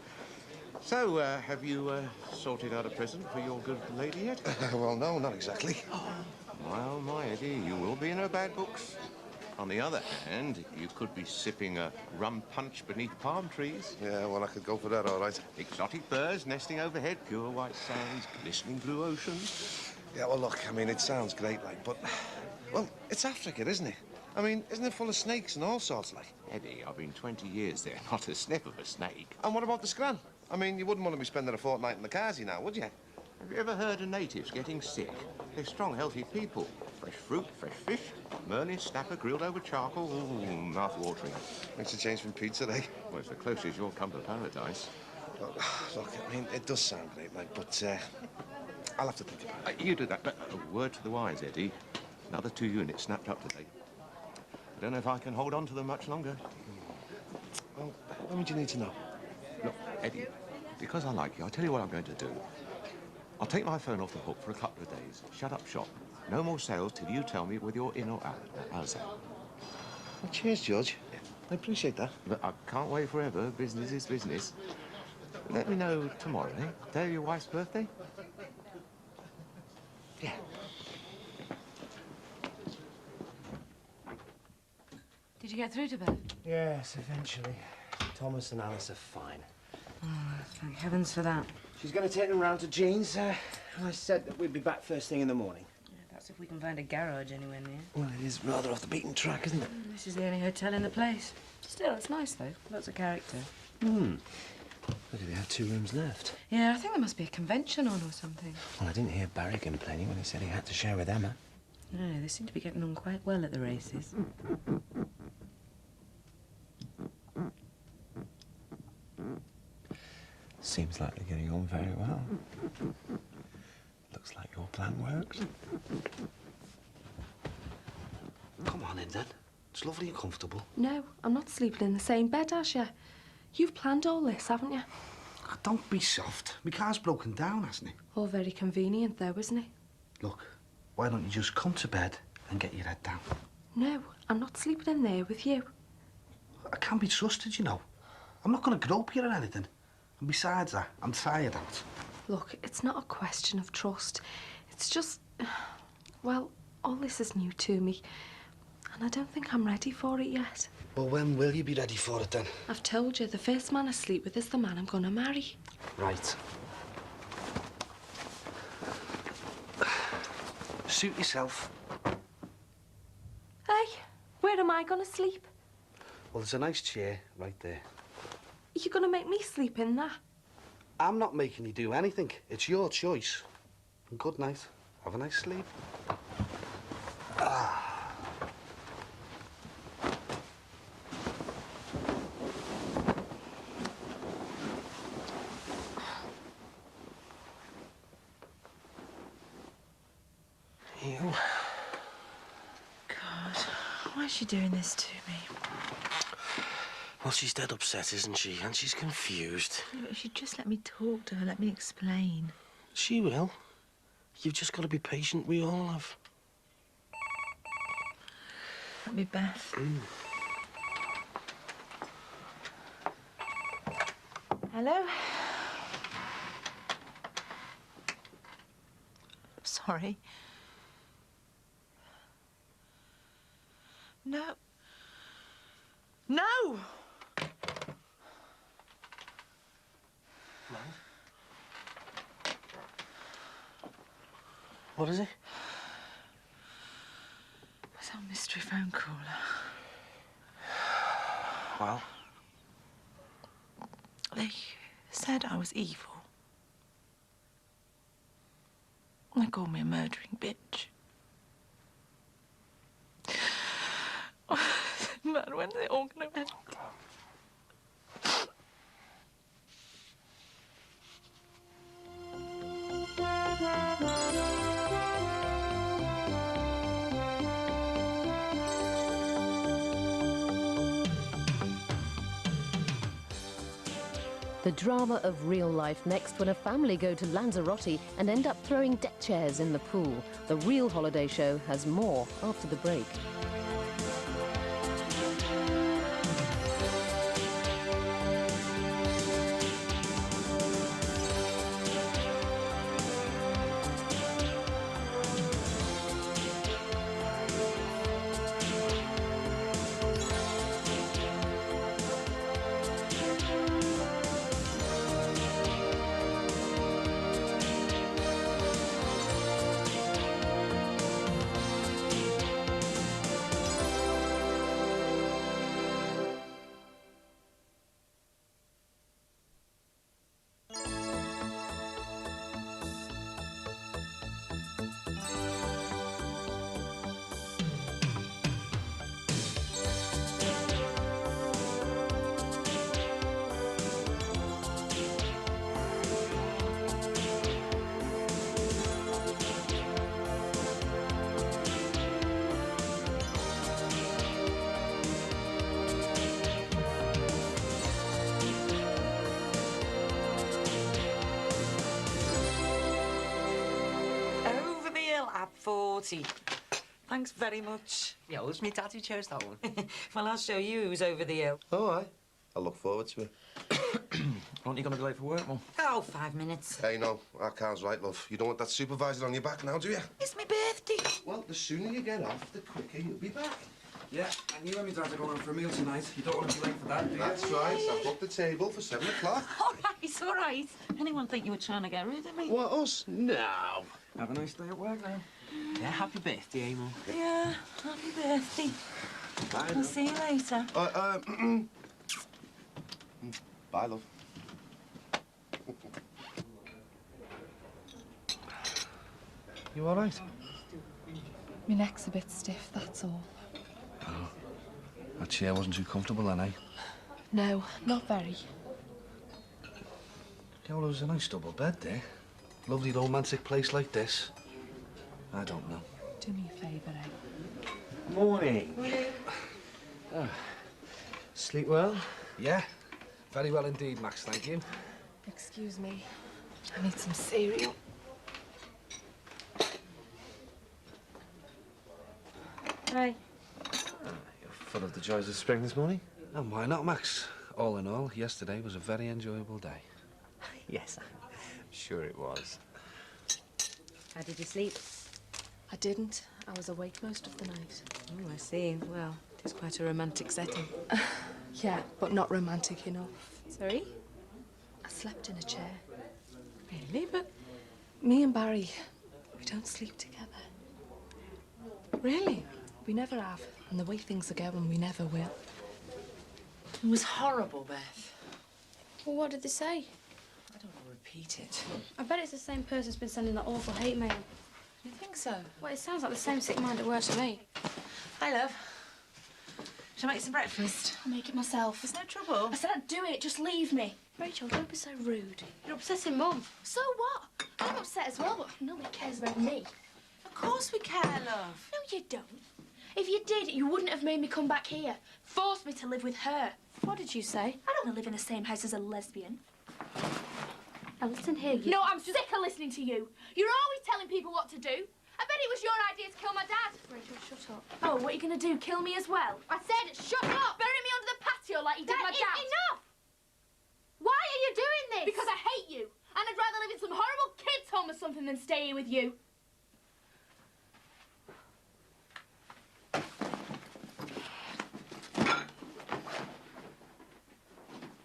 So, have you sorted out a present for your good lady yet? Well, no, not exactly. Well, my Eddie, you will be in her bad books. On the other hand, you could be sipping a rum punch beneath palm trees. Yeah, well, I could go for that, all right. Exotic birds nesting overhead, pure white sands, glistening blue oceans. Yeah, well, look, I mean, it sounds great, like, but... Well, it's Africa, isn't it? I mean, isn't it full of snakes and all sorts, like? Eddie, I've been 20 years there, not a sniff of a snake. And what about the scran? I mean, you wouldn't want to be spending a fortnight in the Kazi now, would you? Have you ever heard of natives getting sick? They're strong, healthy people. Fresh fruit, fresh fish, merlin, snapper grilled over charcoal. Ooh, mouth-watering. Makes a change from pizza, eh? Well, it's the closest you'll come to paradise. Well, look, I mean, it does sound great, like, but I'll have to think about it. You do that, but a word to the wise, Eddie. Another 2 units snapped up today. I don't know if I can hold on to them much longer. Well, what would you need to know? Look, Eddie, because I like you, I'll tell you what I'm going to do. I'll take my phone off the hook for a couple of days. Shut up shop. No more sales till you tell me whether you're in or out. How's that? Well, cheers, George. I appreciate that. But I can't wait forever. Business is business. Let me know tomorrow, eh? Day of your wife's birthday? Yeah. Did you get through to Bev? Yes, eventually. Thomas and Alice are fine. Oh, thank heavens for that. She's going to take them round to Jean's. I said that we'd be back first thing in the morning. Yeah, that's if we can find a garage anywhere near. Well, it is rather off the beaten track, isn't it? This is the only hotel in the place. Still, it's nice, though. Lots of character. Hmm. Maybe they have 2 rooms left. Yeah, I think there must be a convention on or something. Well, I didn't hear Barry complaining when he said he had to share with Emma. No, they seem to be getting on quite well at the races. Seems like they're getting on very well. Looks like your plan works. Come on in, then. It's lovely and comfortable. No, I'm not sleeping in the same bed as you. You've planned all this, haven't you? Oh, don't be soft. My car's broken down, hasn't it? All very convenient, though, isn't it? Look, why don't you just come to bed and get your head down? No, I'm not sleeping in there with you. I can't be trusted, you know. I'm not going to grope you or anything. And besides that, I'm tired out. Look, it's not a question of trust. It's just... Well, all this is new to me. And I don't think I'm ready for it yet. Well, when will you be ready for it, then? I've told you, the first man I sleep with is the man I'm going to marry. Right. Suit yourself. Hey, where am I going to sleep? Well, there's a nice chair right there. Are you going to make me sleep in that? I'm not making you do anything. It's your choice. And good night. Have a nice sleep. You. God, why is she doing this to me? Well, she's dead upset, isn't she? And she's confused. Yeah, but she'd just let me talk to her, let me explain. She will. You've just got to be patient. We all have. That'd be Beth. Hello? Sorry. No. No! What is it? What's that mystery phone caller? Well? They said I was evil. They called me a murdering bitch. Man, when's it all gonna end? The drama of real life next when a family go to Lanzarote and end up throwing deck chairs in the pool. The real holiday show has more after the break. Over the hill at 40. Thanks very much. Yeah, well, it's me daddy chose that one. Well, I'll show you who's over the hill. Oh, aye. I look forward to it. Aren't you going to be late for work, Mum? Oh, 5 minutes. Hey, no, our car's right, love. You don't want that supervisor on your back now, do you? It's my birthday. Well, the sooner you get off, the quicker you'll be back. Yeah, and you and my dad are going out for a meal tonight. You don't want to be late for that, do you? That's right. I've booked the table for 7 o'clock. All right, all right. Anyone think you were trying to get rid of me? What, us? No. Have a nice day at work now. Yeah, happy birthday, Amo. Yeah, happy birthday. Bye, I'll see you later. Bye, love. You all right? My neck's a bit stiff, that's all. Oh. That chair wasn't too comfortable then, eh? No, not very. Yeah, well, there was a nice double bed there. Lovely romantic place like this. I don't know. Do me a favour, eh? Morning. Sleep well? Yeah, very well indeed, Max, thank you. Excuse me. I need some cereal. Hi. You're full of the joys of spring this morning? And why not, Max? All in all, yesterday was a very enjoyable day. Yes, I'm sure it was. How did you sleep? I didn't. I was awake most of the night. Oh, I see. Well, it is quite a romantic setting. Yeah, but not romantic enough. Sorry? I slept in a chair. Really? But Me and Barry, we don't sleep together. Really? We never have. And the way things are going, we never will. It was horrible, Beth. Well, what did they say? I don't want to repeat it. I bet it's the same person who's been sending that awful hate mail. You think so? Well, it sounds like the same sick mind at work to me. Hi, love. Shall I make some breakfast? I'll make it myself. There's no trouble. I said I'd do it, just leave me. Rachel, don't be so rude. You're upsetting Mum. So what? I'm upset as well, but nobody cares about me. Of course we care, love. No, you don't. If you did, you wouldn't have made me come back here. Forced me to live with her. What did you say? I don't want to live in the same house as a lesbian. Now listen here, you... No, I'm sick of listening to you. You're always telling people what to do. I bet it was your idea to kill my dad. Rachel, shut up. Oh, what are you going to do? Kill me as well? I said shut up! Bury me under the patio like you did my dad. That is enough! Why are you doing this? Because I hate you. And I'd rather live in some horrible kids' home or something than stay here with you.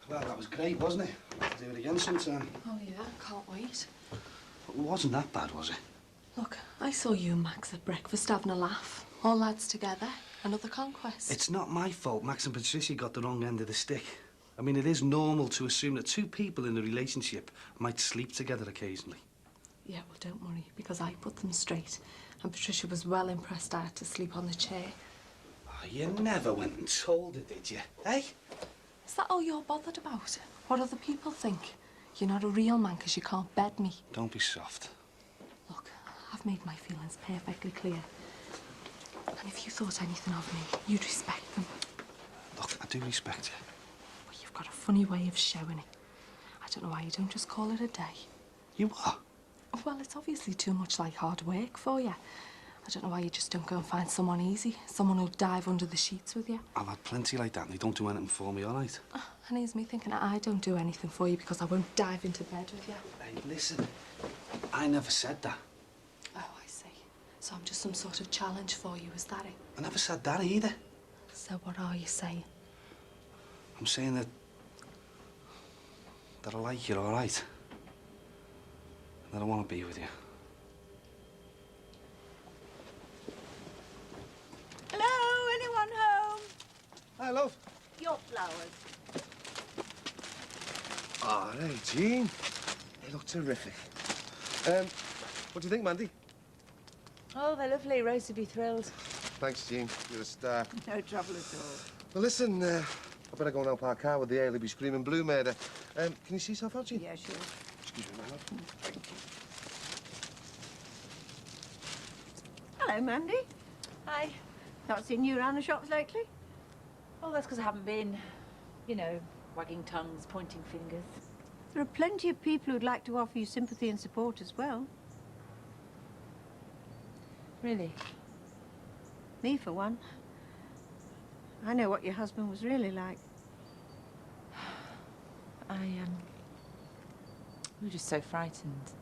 Well, that was great, wasn't it? Let's do it again sometime. Oh, yeah, can't wait. It wasn't that bad, was it? Look, I saw you and Max at breakfast having a laugh. All lads together. Another conquest. It's not my fault Max and Patricia got the wrong end of the stick. I mean, it is normal to assume that two people in a relationship might sleep together occasionally. Yeah, well, don't worry, because I put them straight. And Patricia was well impressed I had to sleep on the chair. Oh, you never went and told her, did you? Eh? Is that all you're bothered about? What other people think? You're not a real man because you can't bed me. Don't be soft. Look, I've made my feelings perfectly clear. And if you thought anything of me, you'd respect them. Look, I do respect you. But you've got a funny way of showing it. I don't know why you don't just call it a day. You what? Well, it's obviously too much like hard work for you. I don't know why you just don't go and find someone easy. Someone who'll dive under the sheets with you. I've had plenty like that and they don't do anything for me, all right? And here's me thinking I don't do anything for you because I won't dive into bed with you. Hey, listen. I never said that. Oh, I see. So I'm just some sort of challenge for you, is that it? I never said that either. So what are you saying? I'm saying that I like you, all right? And that I want to be with you. Hello, anyone home? Hi, love. Your flowers. Oh, hey, Jean. They look terrific. What do you think, Mandy? Oh, they're lovely. Rose would be thrilled. Thanks, Jean. You're a star. No trouble at all. Well, listen, I better go and help our car with the ale. He'll be screaming blue murder. Can you see yourself out, Jean? Yeah, sure. Excuse me, my love. Thank you. Hello, Mandy. Hi. Not seen you around the shops lately? Oh, that's because I haven't been, you know, wagging tongues, pointing fingers. There are plenty of people who'd like to offer you sympathy and support as well. Really? Me, for one. I know what your husband was really like. We were just so frightened.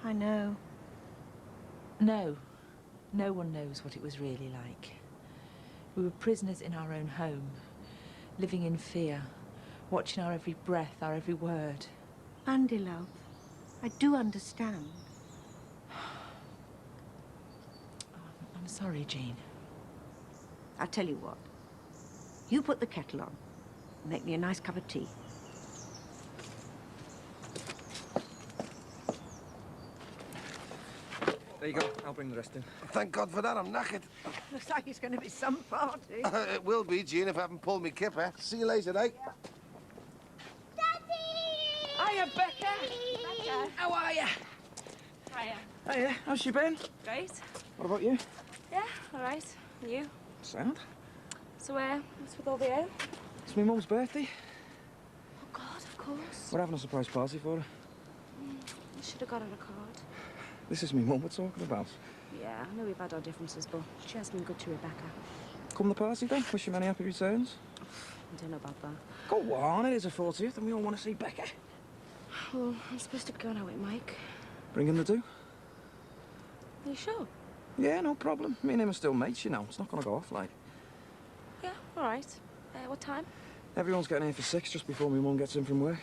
I know. No. No one knows what it was really like. We were prisoners in our own home, living in fear, watching our every breath, our every word. Andy, love, I do understand. I'm sorry, Jean. I'll tell you what. You put the kettle on. Make me a nice cup of tea. There you go. I'll bring the rest in. Thank God for that. I'm knackered. Looks like it's going to be some party. It will be, Jean, if I haven't pulled me kipper. See you later, eh? Hiya, Becca. Becca. How are you? Hiya. Hiya. How's she been? Great. What about you? Yeah, all right. And you? Sound. So, what's with all the ale? It's my mum's birthday. Oh, God, of course. We're having a surprise party for her. I should have got her a card. This is my mum we're talking about. Yeah, I know we've had our differences, but she has been good to Rebecca. Come the party then. Wish you many happy returns. I don't know about that. Go on, it is a 40th and we all want to see Becca. Well, I'm supposed to be going out with Mike. Bring in the do. Are you sure? Yeah, no problem. Me and him are still mates, you know. It's not going to go off, like. Yeah, all right. What time? Everyone's getting here for 6, just before my mum gets in from work.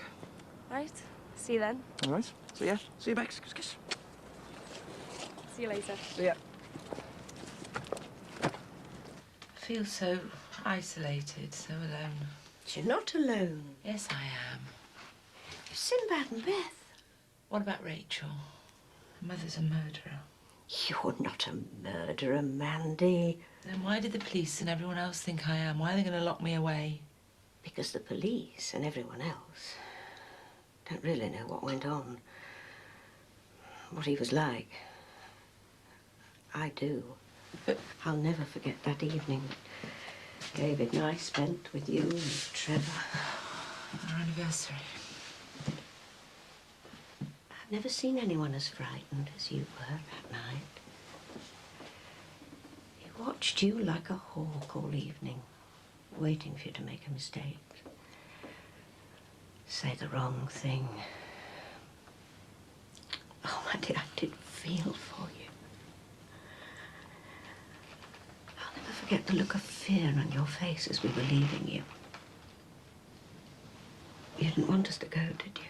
Right. See you then. All right. See ya. See you, Bex. Kiss, kiss. See you later. See ya. I feel so isolated, so alone. You're not alone. Yes, I am. You're Sinbad and Beth. What about Rachel? Mother's a murderer. You're not a murderer, Mandy. Then why did the police and everyone else think I am? Why are they going to lock me away? Because the police and everyone else don't really know what went on. What he was like. I do. But I'll never forget that evening David and I spent with you and Trevor. Our anniversary. I've never seen anyone as frightened as you were that night. He watched you like a hawk all evening, waiting for you to make a mistake. Say the wrong thing. Oh, my dear, I did feel for you. I'll never forget the look of fear on your face as we were leaving you. You didn't want us to go, did you?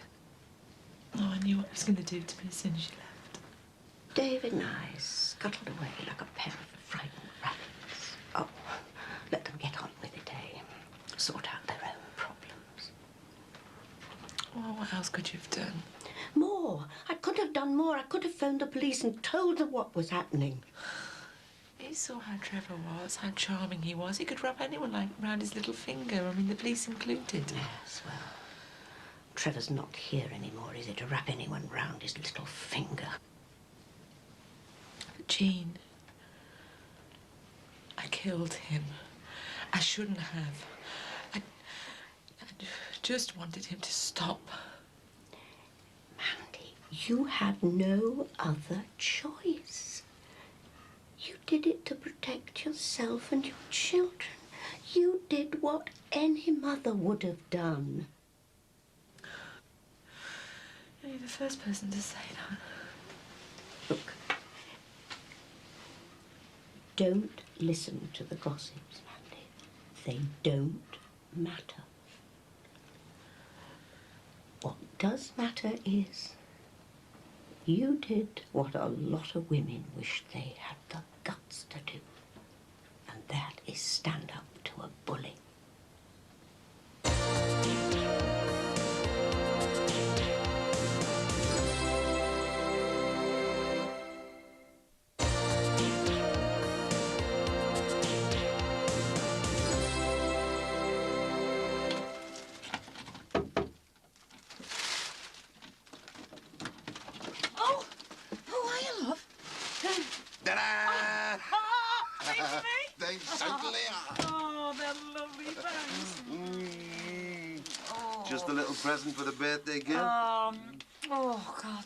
Oh, I knew what he was going to do to me as soon as you left. David and I scuttled away like a pair of frightened rabbits. Oh, let them get on with it, eh? Sort out their own problems. Well, what else could you have done? More. I could have done more. I could have phoned the police and told them what was happening. You saw how Trevor was, how charming he was. He could rub anyone like round his little finger. I mean, the police included. Yes, well, Trevor's not here anymore, is it, to wrap anyone round his little finger? But Jean, I killed him. I shouldn't have. I just wanted him to stop. Mandy, you had no other choice. You did it to protect yourself and your children. You did what any mother would have done. You're the first person to say that. Look, don't listen to the gossips, Mandy. They don't matter. What does matter is you did what a lot of women wish they had the guts to do, and that is stand up to a bully. Ta-da! Thanks for me. They certainly are. Oh, they're lovely, thanks. Just a little present for the birthday girl. Oh, God.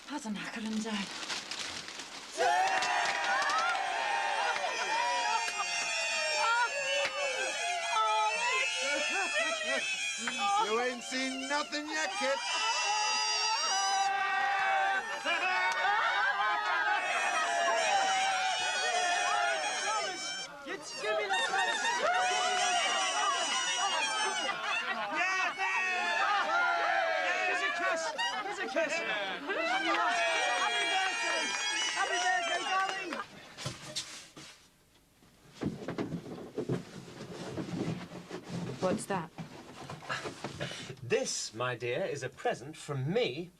Had a knackering day. You ain't seen nothing yet, kid. Here's a kiss. Happy birthday. Happy birthday, darling. What's that? This, my dear, is a present from me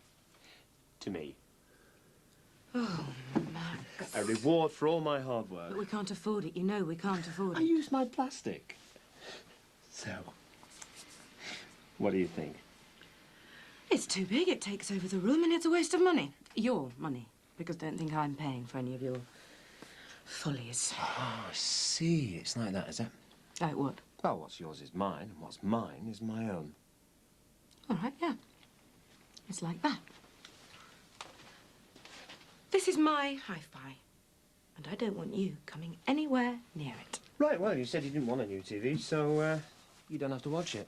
to me. Oh, Max. A reward for all my hard work. But we can't afford it. You know we can't afford I it. use my plastic. So, what do you think? It's too big. It takes over the room and it's a waste of money. Your money. Because don't think I'm paying for any of your follies. Oh, I see. It's like that, is it? Like what? Well, what's yours is mine, and what's mine is my own. All right, yeah. It's like that. This is my hi-fi. And I don't want you coming anywhere near it. Right, well, you said you didn't want a new TV, so you don't have to watch it.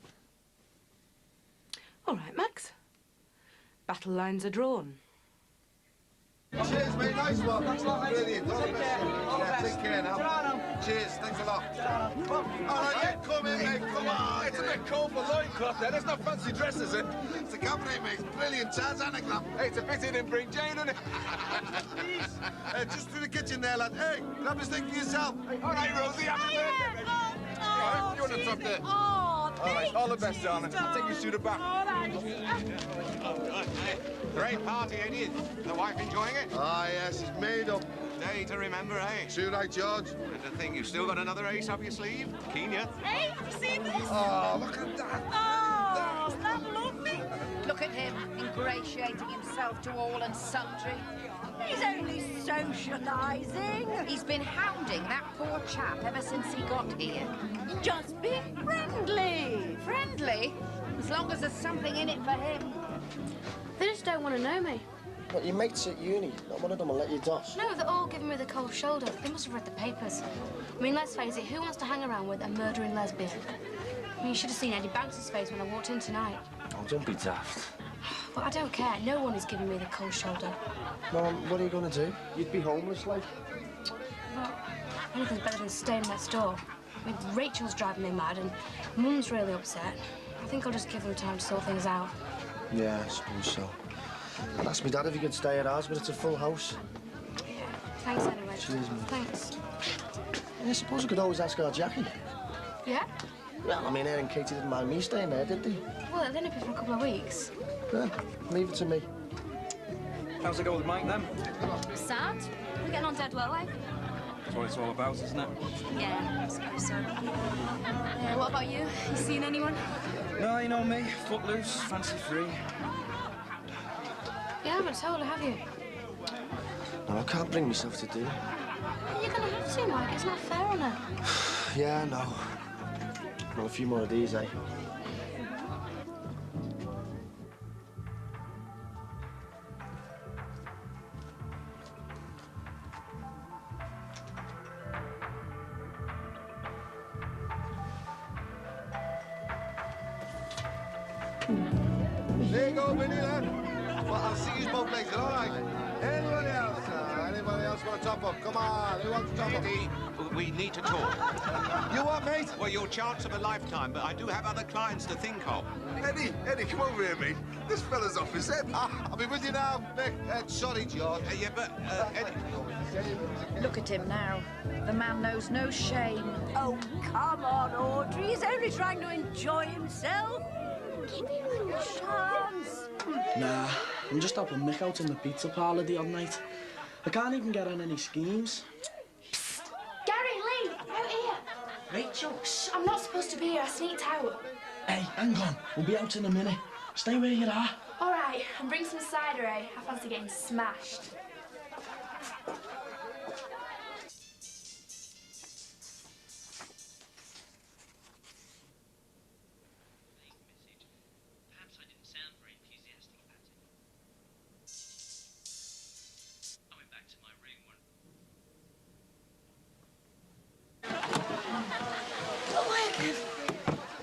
All right, Max. Battle lines are drawn. Cheers, mate. Nice one. Thanks a lot, mate. Brilliant. All the best. Yeah, take care now. Cheers. Thanks a lot. All right, yeah, come in, mate. Come on. It's a bit cold for loincloth there. There's no fancy dress, is it? It's a company, mate. Brilliant. Chance anagram. Hey, it's a pity you didn't bring Jane in it. Just through the kitchen there, lad. Hey, grab a stick for yourself. Hey, all right, Rosie. Happy birthday, baby. All right, you're on the top there. Oh, all right, all the best, darling. I'll take you through the back. All right. Great party, ain't it? The wife enjoying it? Ah, yes, it's made up. Day to remember, eh? Too right, George. And to think you've still got another ace up your sleeve. Keen, ya? Hey, have you seen this? Oh, look at that. Oh, isn't that lovely? Look at him, ingratiating himself to all and sundry. He's only socialising. He's been hounding that poor chap ever since he got here. Just being friendly. Friendly? As long as there's something in it for him. They just don't want to know me. But your mates at uni, not one of them will let you doss. No, they're all giving me the cold shoulder. They must have read the papers. I mean, let's face it, who wants to hang around with a murdering lesbian? I mean, you should have seen Eddie Banks' face when I walked in tonight. Oh, don't be daft. But I don't care. No one is giving me the cold shoulder. Mum, what are you going to do? You'd be homeless, like. Well, anything's better than staying next door. I mean, Rachel's driving me mad and Mum's really upset. I think I'll just give them time to sort things out. Yeah, I suppose so. I'd ask my dad if he could stay at ours, but it's a full house. Thanks anyway. Cheers, mate. Thanks. Yeah, I suppose I could always ask our Jackie. Yeah? Well, I mean, her and Katie didn't mind me staying there, did they? Well, it'll only be for a couple of weeks. Yeah, leave it to me. How's it go with Mike, then? Sad? We're getting on dead well, eh? That's what it's all about, isn't it? Yeah, I suppose so. What about you? You seen anyone? No, you know me. Footloose, fancy-free. You haven't told her, have you? No, I can't bring myself to do it. You're gonna have to, Mike. It's not fair on her. Yeah, I know. Well, a few more of these, eh? There you go, Vinny, lad. Well, I'll see you both later, all right? Anyone else? Anybody else want to top up? Come on, who wants to top up? Eddie, we need to talk. You what, mate? Well, your chance of a lifetime, but I do have other clients to think of. Eddie, come over here, mate. This fella's off his head. I'll be with you now, Nick. Sorry, George. Yeah, but, Eddie... Look at him now. The man knows no shame. Oh, come on, Audrey. He's only trying to enjoy himself. Give him a chance. Nah, I'm just helping Mick out in the pizza parlour the odd night. I can't even get on any schemes. Psst. Gary, Lee, out here. Rachel. Shh, I'm not supposed to be here. I sneaked out. Hey, hang on. We'll be out in a minute. Stay where you are. All right, and bring some cider, eh? I fancy getting smashed.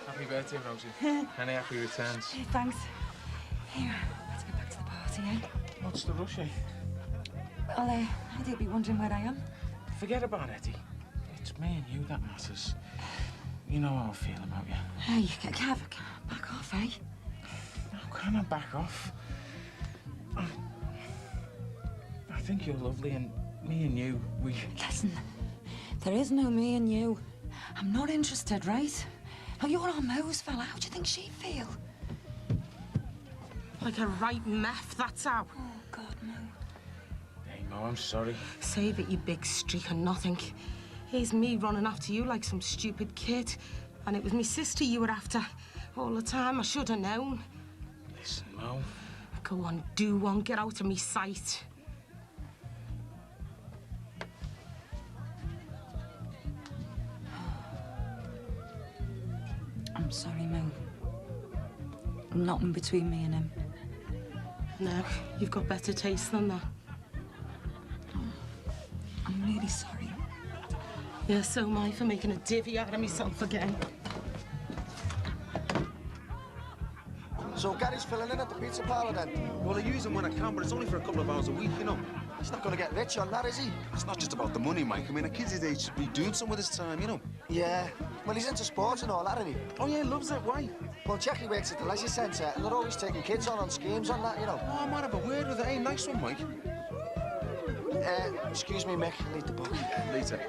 Happy birthday, Rosie. Many happy returns. Hey, thanks. Here, let's get back to the party, eh? What's the rush, eh? Well, Eddie'll be wondering where I am. Forget about Eddie. It's me and you that matters. You know how I feel about you. Hey, Cav, back off, eh? How can I back off? I think you're lovely, and me and you, we... Listen, there is no me and you. I'm not interested, right? Oh, you're on Mo's fella. How do you think she'd feel? Like a right meth, that's how. Oh, God, Mo. Hey, Mo, I'm sorry. Save it, you big streak of nothing. Here's me running after you like some stupid kid. And it was me sister you were after. All the time, I should have known. Listen, Mo. Go on, do one. Get out of me sight. I'm sorry, Mo. Nothing between me and him. No, you've got better taste than that. I'm really sorry. Yeah, so am I for making a divvy out of myself again. So Gary's filling in at the pizza parlour then? Well, I use him when I can, but it's only for a couple of hours a week, you know. He's not going to get rich on that, is he? It's not just about the money, Mike. I mean, a kid's his age should be doing something with his time, you know? Yeah. Well, he's into sports and all that, isn't he? Oh, yeah, loves it. Why? Well, Jackie works at the leisure centre, and they're always taking kids on schemes on that, you know. Oh, I might have a word with it. Hey, nice one, Mike. Excuse me, Mick. I need the book. Later.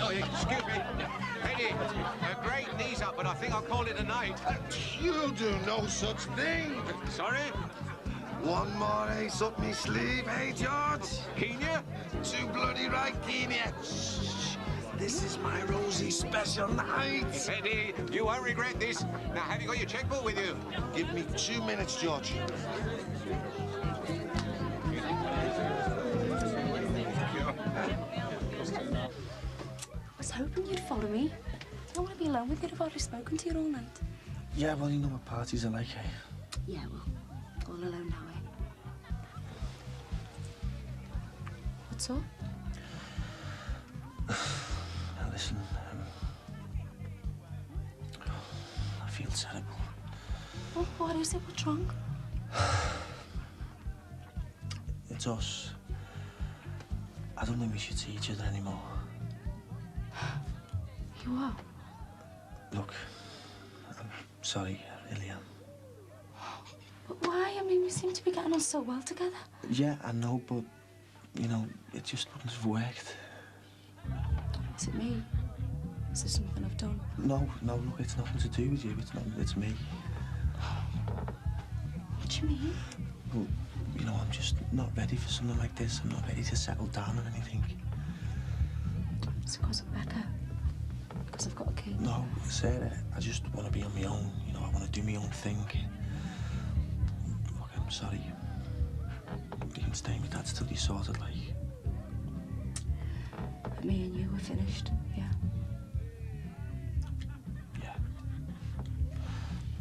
Oh, excuse me. Eddie, a great knees up, but I think I'll call it a night. You do no such thing. Sorry? One more ace up me sleeve, hey, George? Kenya? Too bloody right, Kenya. Shh. This is my Rosie special night. Eddie, you won't regret this. Now, have you got your checkbook with you? Give me 2 minutes, George. I was hoping you'd follow me. I don't want to be alone with you. I've already spoken to you all night. Yeah, well, you know what parties are like, eh? Yeah, well, all alone now, eh? What's up? Now, listen, I feel terrible. Oh, what is it? What's wrong? It's us. I don't think we should see each other anymore. You are? Look, I'm sorry, I really am. But why? I mean, we seem to be getting on so well together. Yeah, I know, but, you know, it just wouldn't have worked. Is it me? Is there something I've done? No, look, it's nothing to do with you. It's me. What do you mean? Well, you know, I'm just not ready for something like this. I'm not ready to settle down or anything. It's because of Becca. Because I've got a kid. No, Sarah, I just want to be on my own. You know, I want to do my own thing. Look, I'm sorry. You can stay with Dad till you sorted, like. But me and you were finished, yeah? Yeah.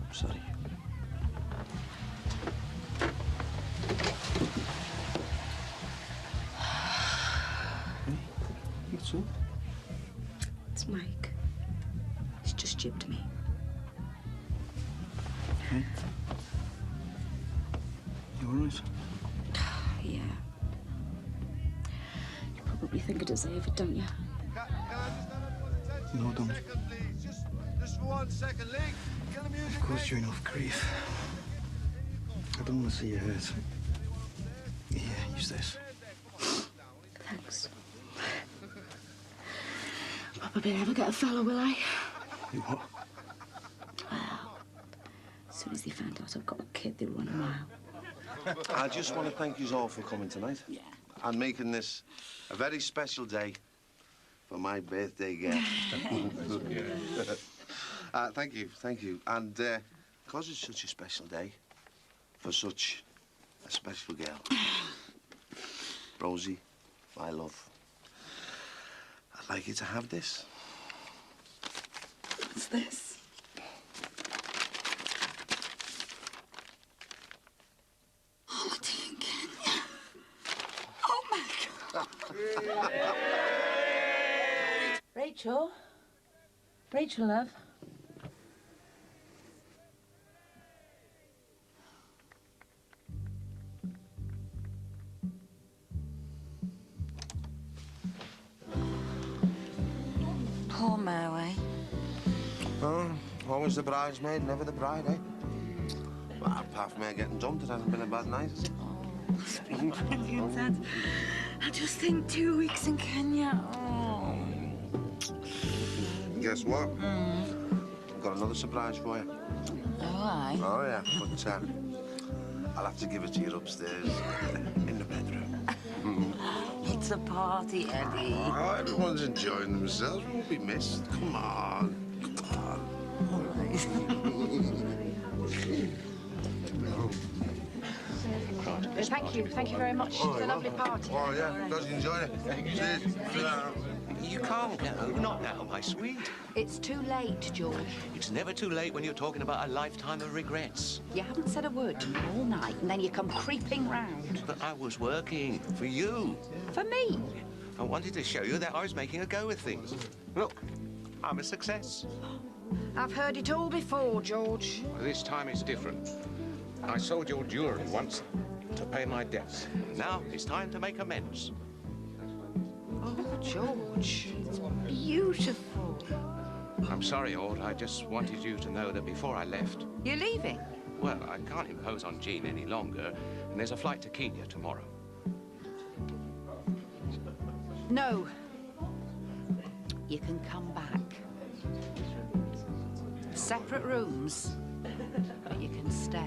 I'm sorry. What's up? It's Mike. He's just jibbed me. Hey? You all right? Yeah. You probably think I deserve it, don't you? No, don't. Just for 1 second, Lee. Get the music. Of course, you're enough grief. I don't want to see you hurt. Yeah, use this. Thanks. Probably never get a fella, will I? What? Well, as soon as they find out I've got a kid, they'll run a mile. I just want to thank you all for coming tonight. Yeah. And making this a very special day for my birthday girl. Thank you. And because it's such a special day for such a special girl, Rosie, my love, I'd like you to have this. What's this? Holiday in Kenya. Oh, my God. Rachel? Rachel, love? Poor Mo, eh? Oh, always the bridesmaid, never the bride, eh? Well, apart from her getting dumped, it hasn't been a bad night, has it? It's been brilliant, Dad. I just think 2 weeks in Kenya. Oh. Guess what? I've got another surprise for you. Oh, aye? Oh, yeah, but I'll have to give it to you upstairs in the bedroom. It's a party, Eddie. Oh, everyone's enjoying themselves. We won't be missed. Come on. Come on. Thank you very much. Oh, It's a lovely party. Oh, yeah, glad you enjoyed it. Cheers. You can't go. Not now, my sweet. It's too late, George. It's never too late when you're talking about a lifetime of regrets. You haven't said a word to me all night, and then you come creeping round. But I was working for you. For me? I wanted to show you that I was making a go of things. Look, I'm a success. I've heard it all before, George. This time it's different. I sold your jewelry once to pay my debts. Now it's time to make amends. Oh, George, it's beautiful. I'm sorry, Ord. I just wanted you to know that before I left... You're leaving? Well, I can't impose on Jean any longer, and there's a flight to Kenya tomorrow. No. You can come back. Separate rooms, but you can stay.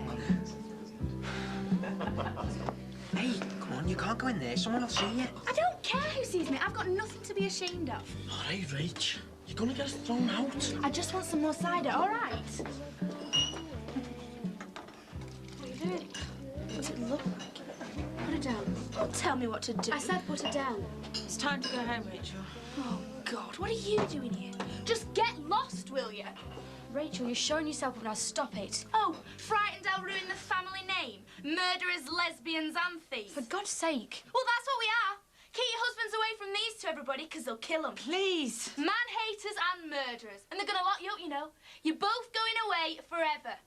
Hey, come on, you can't go in there. Someone will see you. I don't care who sees me. I've got nothing to be ashamed of. All right, Rach. You're gonna get us thrown out. I just want some more cider, all right? What are you doing? What's it look like? Put it down. Don't tell me what to do. I said put it down. It's time to go home, Rachel. Oh, God, what are you doing here? Just get lost, will you? Rachel, you're showing yourself up now. Stop it. Oh, frightened I'll ruin the family name? Murderers, lesbians and thieves. For God's sake. Well, that's what we are. Keep your husbands away from these two, everybody, because they'll kill them. Please. Man-haters and murderers. And they're going to lock you up, you know. You're both going away forever.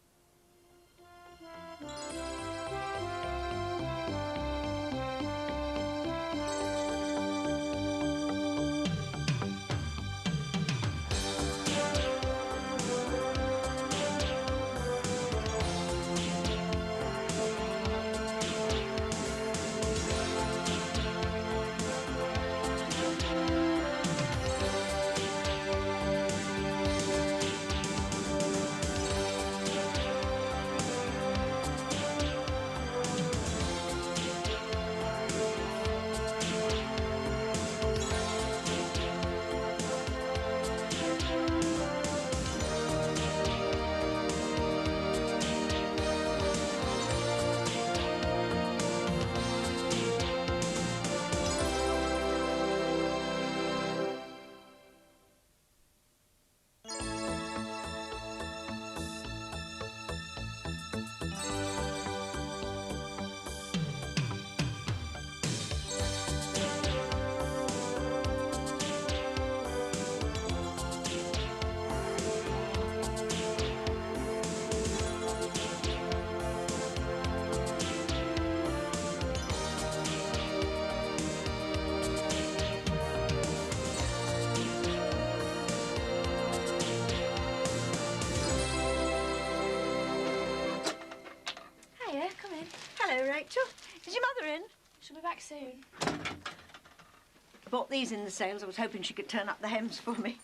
Hello, Rachel. Is your mother in? She'll be back soon. I bought these in the sales. I was hoping she could turn up the hems for me.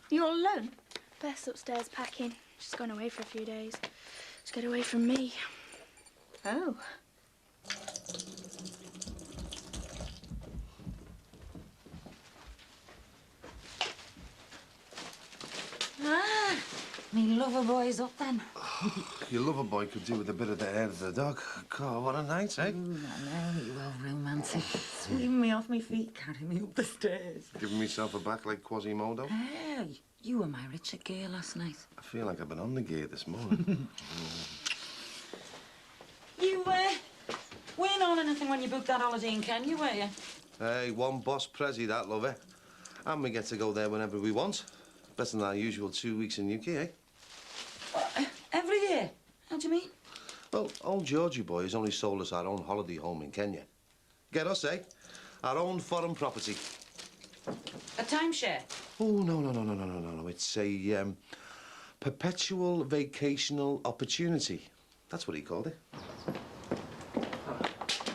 You all alone? Beth's upstairs packing. She's gone away for a few days. To get away from me. Oh. Ah, me lover boy's up then. Your lover boy could do with a bit of the hair of the dog. God, what a night, eh? Ooh, I know, you well romantic. Sweeping me off my feet, carrying me up the stairs. Giving myself a back like Quasimodo. Hey, you were my Richard Gere last night. I feel like I've been on the gear this morning. You weren't on anything when you booked that holiday in Kenya, were you? Hey, one boss prezi that, lover. And we get to go there whenever we want. Better than our usual 2 weeks in UK, eh? Every year? How do you mean? Well, old Georgie boy has only sold us our own holiday home in Kenya. Get us, eh? Our own foreign property. A timeshare? Oh, no. It's a perpetual vacational opportunity. That's what he called it.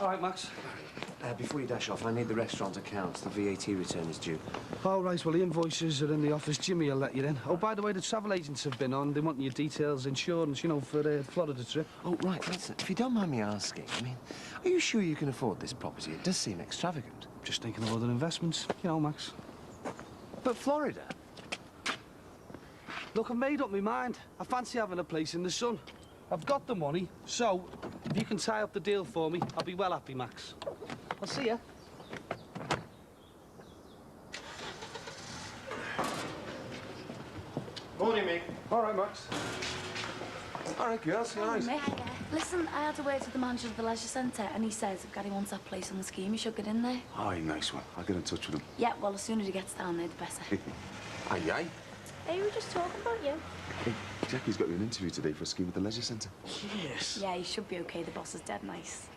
All right, Max. Before you dash off, I need the restaurant accounts. The VAT return is due. All right, well, the invoices are in the office. Jimmy will let you in. Oh, by the way, the travel agents have been on. They want your details, insurance, you know, for the Florida trip. Oh, right, listen, if you don't mind me asking, I mean, are you sure you can afford this property? It does seem extravagant. Just thinking of other investments, you know, Max. But Florida? Look, I've made up my mind. I fancy having a place in the sun. I've got the money, so if you can tie up the deal for me, I'll be well happy, Max. I'll see you. Morning, Mick. All right, Max. All right, girls, nice. Listen, I had to wait to the manager of the leisure centre, and he says if Gary wants that place on the scheme, you should get in there. Aye, nice one. I'll get in touch with him. Yeah, well, as soon as he gets down there, the better. Aye. They were just talking about you. Hey, Jackie's got you an interview today for a scheme at the leisure centre. Yes. Yeah, you should be okay. The boss is dead nice.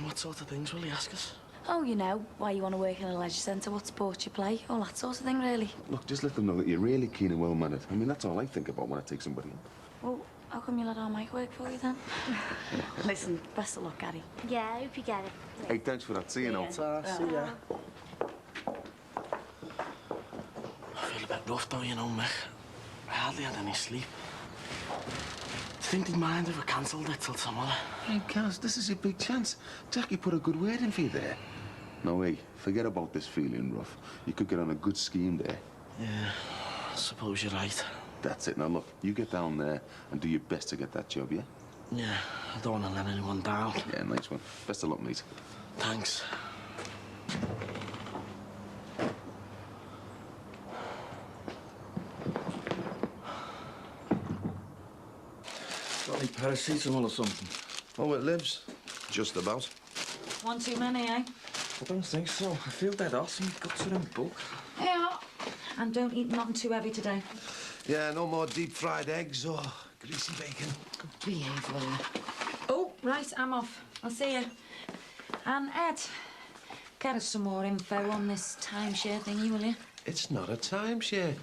What sort of things will he ask us? Oh, you know, why you want to work in a leisure centre, what sports you play, all that sort of thing, really. Look, just let them know that you're really keen and well-mannered. I mean, that's all I think about when I take somebody in. Well, how come you let our Mike work for you, then? Listen, best of luck, Gary. Yeah, I hope you get it. Hey, thanks for that. See you now. See ya. I feel a bit rough, though, you know, Mick. I hardly had any sleep. Do you think they'd mind if we cancelled it till tomorrow? Hey, Kaz, this is your big chance. Jackie put a good word in for you there. No, hey, forget about this feeling rough. You could get on a good scheme there. Yeah, I suppose you're right. That's it. Now, look, you get down there and do your best to get that job, yeah? Yeah, I don't want to let anyone down. Yeah, nice one. Best of luck, mate. Thanks. Got any paracetamol or something? Oh, it lives. Just about. One too many, eh? I don't think so. I feel dead arse and got to them book. Yeah. And don't eat nothing too heavy today. Yeah, no more deep-fried eggs or greasy bacon. Good behaviour. Oh, right, I'm off. I'll see you. And Ed, get us some more info on this timeshare thingy, will you? It's not a timeshare.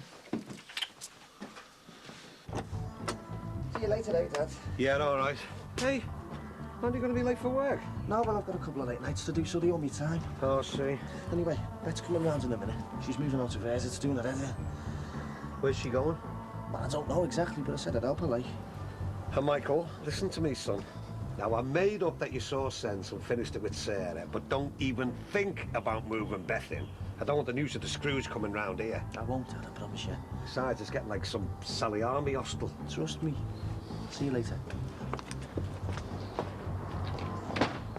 See you later, eh, Dad? Yeah, all right. Hey, when are you going to be late for work? No, well, I've got a couple of late nights to do, so they owe me time. Oh, see. Anyway, Bet's coming round in a minute. She's moving out of hers. It's doing her head in. Where's she going? Well, I don't know exactly, but I said I'd help her, like. And Michael, listen to me, son. Now, I made up that you saw sense and finished it with Sarah, but don't even think about moving Beth in. I don't want the news of the screws coming round here. I won't, Dad, I promise you. Besides, it's getting like some Sally Army hostel. Trust me. See you later.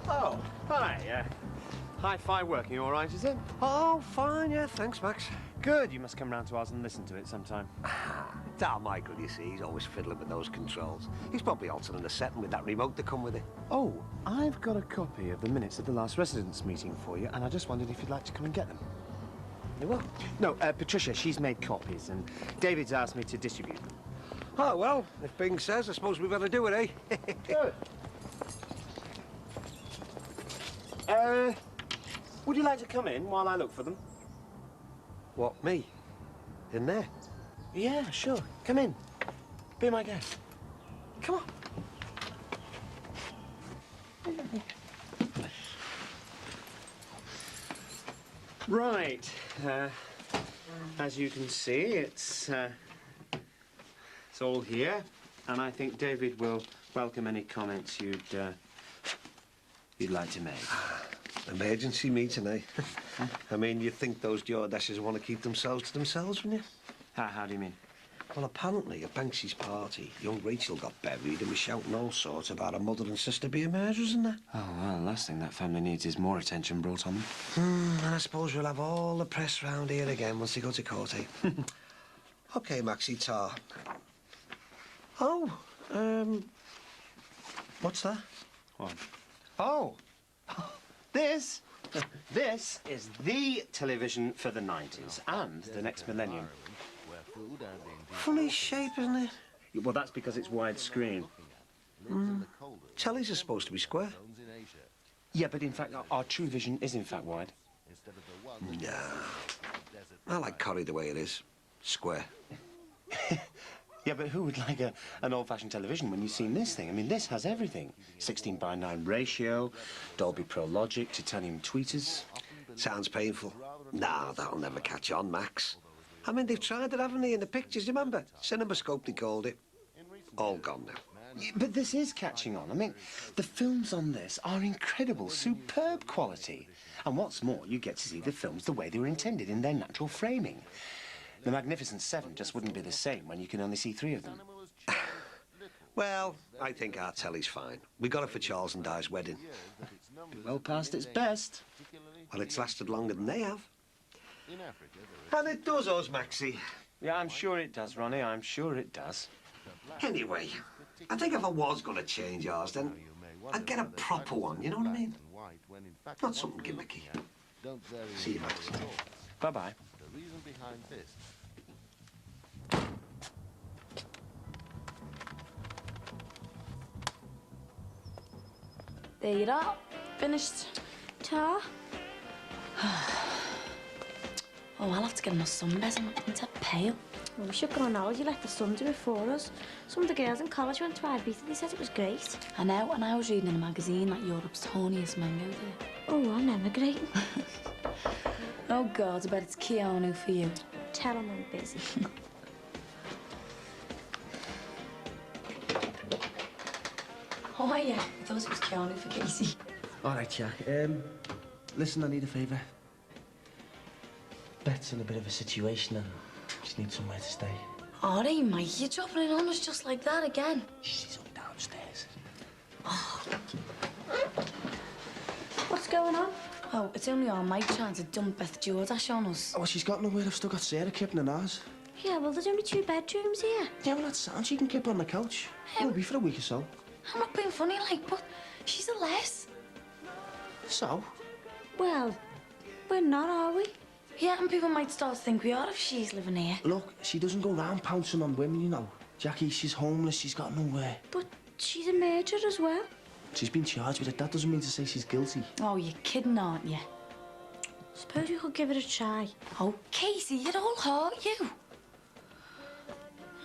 Oh, hi. Hi-fi working all right, is it? Oh, fine, yeah, thanks, Max. Good. You must come round to ours and listen to it sometime. It's our Michael, you see. He's always fiddling with those controls. He's probably altering the setting with that remote to come with it. Oh, I've got a copy of the minutes of the last residents' meeting for you, and I just wondered if you'd like to come and get them. You will? No, Patricia, she's made copies, and David's asked me to distribute them. Oh, well, if Bing says, I suppose we better do it, eh? Good. Would you like to come in while I look for them? What, me? In there? Yeah, sure. Come in. Be my guest. Come on. Right. As you can see, it's all here, and I think David will welcome any comments you'd like to make. Emergency meeting, eh? I mean, you'd think those Jordashes want to keep themselves to themselves, wouldn't you? How do you mean? Well, apparently, at Banksy's party, young Rachel got buried and was shouting all sorts about her mother and sister being murderers and that. Oh, well, the last thing that family needs is more attention brought on them. And I suppose we'll have all the press round here again once they go to court, eh? OK, Maxie Tar. Oh, what's that? What? Oh! This is the television for the 90s and the next millennium. Funny shape, isn't it? Well, that's because it's widescreen. Tellies are supposed to be square. Yeah, but in fact, our true vision is in fact wide. No. I like Corrie the way it is. Square. Yeah, but who would like an old-fashioned television when you've seen this thing? I mean, this has everything. 16:9 ratio, Dolby Pro Logic, titanium tweeters. Sounds painful. Nah, that'll never catch on, Max. I mean, they've tried it, haven't they, in the pictures, remember? CinemaScope, they called it. All gone now. Yeah, but this is catching on. I mean, the films on this are incredible, superb quality. And what's more, you get to see the films the way they were intended in their natural framing. The Magnificent Seven just wouldn't be the same when you can only see 3 of them. Well, I think our telly's fine. We got it for Charles and Di's wedding. Well past its best. Well, it's lasted longer than they have. And it does us, Maxie. Yeah, I'm sure it does, Ronnie. I'm sure it does. Anyway, I think if I was going to change ours, then I'd get a proper one, you know what I mean? Not something gimmicky. See you, Maxie. Bye-bye. The reason behind this. There you are. Finished. Ta. Oh, I'll have to get my sunbeds. I'm not to pale. Well, we should go on holiday, let the sun do it for us. Some of the girls in college went to Ibiza. They said it was great. I know, and I was reading in a magazine that Europe's horniest men go there. Oh, I'm emigrating. Oh, God, I bet it's Keanu for you. Tell him I'm busy. Oh, yeah. I thought it was Keanu for Casey. All right, Jack. Listen, I need a favour. Bet's in a bit of a situation and she needs somewhere to stay. All right, mate. You're dropping it on us just like that again. She's only downstairs. What's going on? Oh, it's only our mate trying to dump Beth Jordash on us. Oh, she's got nowhere. I've still got Sarah kipping in ours. Yeah, well, there's only 2 bedrooms here. Yeah, well, that's sound. She can kip on the couch. It'll be for a week or so. I'm not being funny, like, but she's a les. So? Well, we're not, are we? Yeah, and people might start to think we are if she's living here. Look, she doesn't go round pouncing on women, you know. Jackie, she's homeless. She's got nowhere. But she's a murderer as well. She's been charged with it. That doesn't mean to say she's guilty. Oh, you're kidding, aren't you? Suppose we could give it a try. Oh, Casey, you'd all hurt you.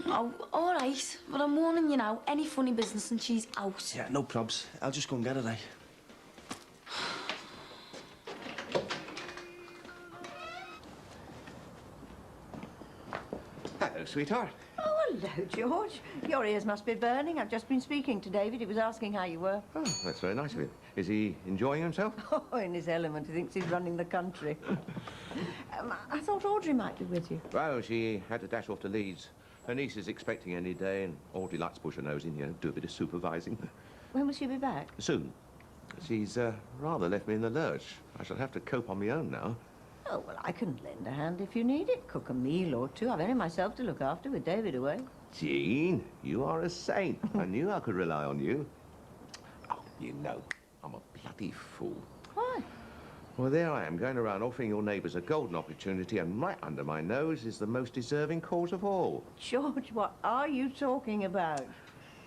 Oh, all right. But I'm warning you now, any funny business and she's out. Yeah, no probs. I'll just go and get her, eh? Hello, sweetheart. Oh, hello, George. Your ears must be burning. I've just been speaking to David. He was asking how you were. Oh, that's very nice of him. Is he enjoying himself? Oh, in his element. He thinks he's running the country. I thought Audrey might be with you. Well, she had to dash off to Leeds. Her niece is expecting any day, and Audrey likes to push her nose in, you know, do a bit of supervising. When will she be back? Soon. She's rather left me in the lurch. I shall have to cope on my own now. Oh, well, I can lend a hand if you need it. Cook a meal or two. I've only myself to look after with David away. Jean, you are a saint. I knew I could rely on you. Oh, you know, I'm a bloody fool. Why? Well, there I am, going around offering your neighbours a golden opportunity, and right under my nose is the most deserving cause of all. George, what are you talking about?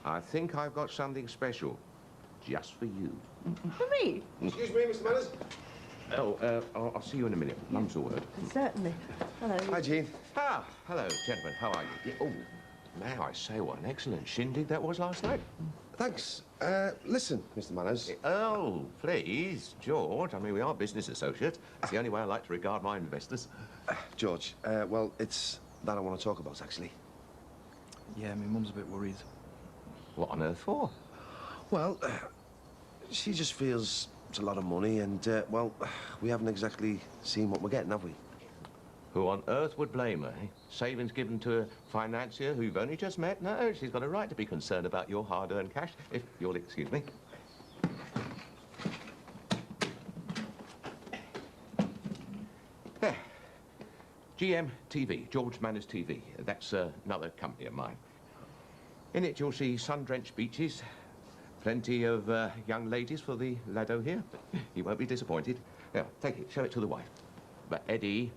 I think I've got something special, just for you. For me? Excuse me, Mr. Manners. Oh, I'll see you in a minute. Mum's the word. Certainly. Hello. Hi, Jean. Ah, hello, gentlemen. How are you? Yeah, oh, may I say what an excellent shindig that was last night. Thanks. Listen, Mr. Manners. Oh, please, George. I mean, we are business associates. It's the only way I like to regard my investors. George, well, it's that I want to talk about, actually. Yeah, my mum's a bit worried. What on earth for? Well, she just feels it's a lot of money, and, well, we haven't exactly seen what we're getting, have we? Who on earth would blame her, eh? Savings given to a financier who you've only just met? No, she's got a right to be concerned about your hard-earned cash, if you'll excuse me. There. GM TV, George Manners TV. That's another company of mine. In it, you'll see sun-drenched beaches, plenty of young ladies for the laddo here. You won't be disappointed. Yeah, take it, show it to the wife. But Eddie,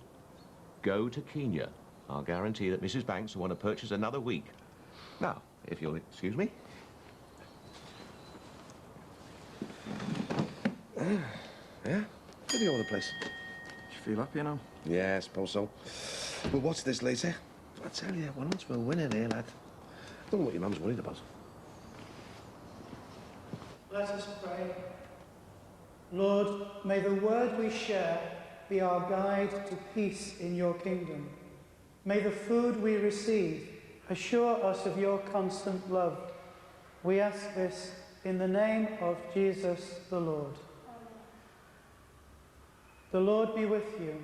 go to Kenya. I'll guarantee that Mrs. Banks will want to purchase another week. Now, if you'll excuse me. Yeah? What do you want the place? Do you feel happy now? Yeah, I suppose so. We'll watch this later. I tell you, once we're winning here, lad. Don't know what your mum's worried about. Let us pray. Lord, may the word we share be our guide to peace in your kingdom. May the food we receive assure us of your constant love. We ask this in the name of Jesus the Lord. The Lord be with you.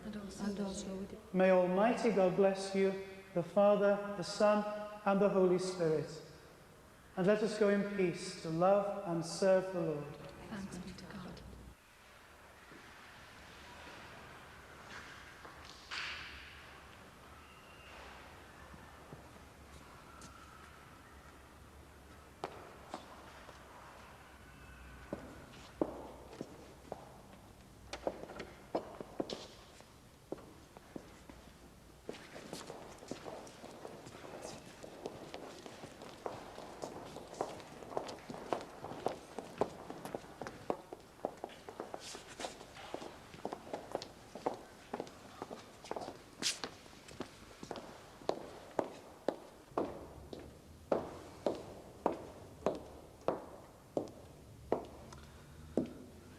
And also with you. May Almighty God bless you, the Father, the Son, and the Holy Spirit. And let us go in peace to love and serve the Lord. Thanks be to God.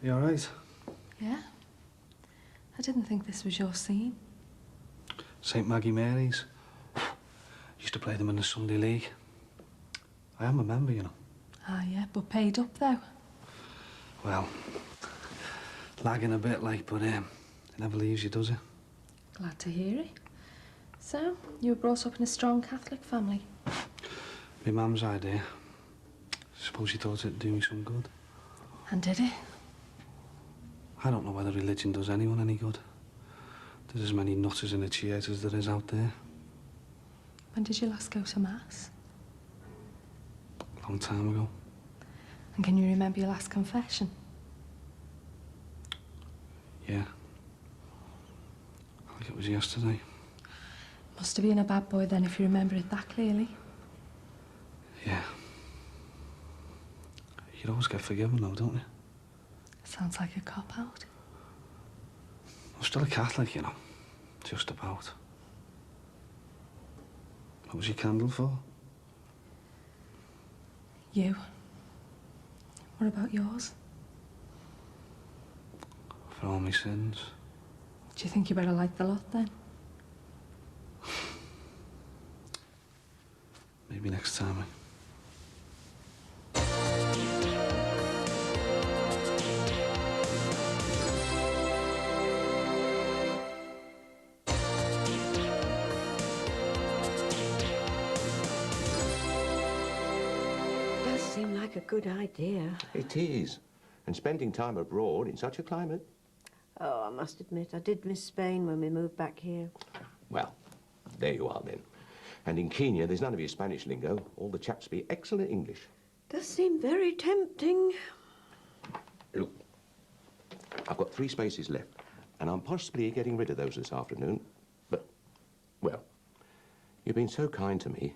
You all right? Yeah? I didn't think this was your scene. St. Maggie Mary's. Used to play them in the Sunday League. I am a member, you know. Ah, yeah, but paid up, though. Well, lagging a bit, like, but it never leaves you, does it? Glad to hear it. So, you were brought up in a strong Catholic family? My mum's idea. Suppose she thought it'd do me some good. And did it? I don't know whether religion does anyone any good. There's as many nutters in the church as there is out there. When did you last go to Mass? A long time ago. And can you remember your last confession? Yeah. I think it was yesterday. Must have been a bad boy then if you remember it that clearly. Yeah. You always get forgiven though, don't you? Sounds like a cop-out. I'm still a Catholic, you know. Just about. What was your candle for? You. What about yours? For all my sins. Do you think you better like the lot then? Maybe next time. Does seem like a good idea. It is. And spending time abroad in such a climate. Oh, I must admit, I did miss Spain when we moved back here. Well, there you are then. And in Kenya, there's none of your Spanish lingo. All the chaps speak excellent English. Does seem very tempting. Look, I've got 3 spaces left, and I'm possibly getting rid of those this afternoon. But, well, you've been so kind to me.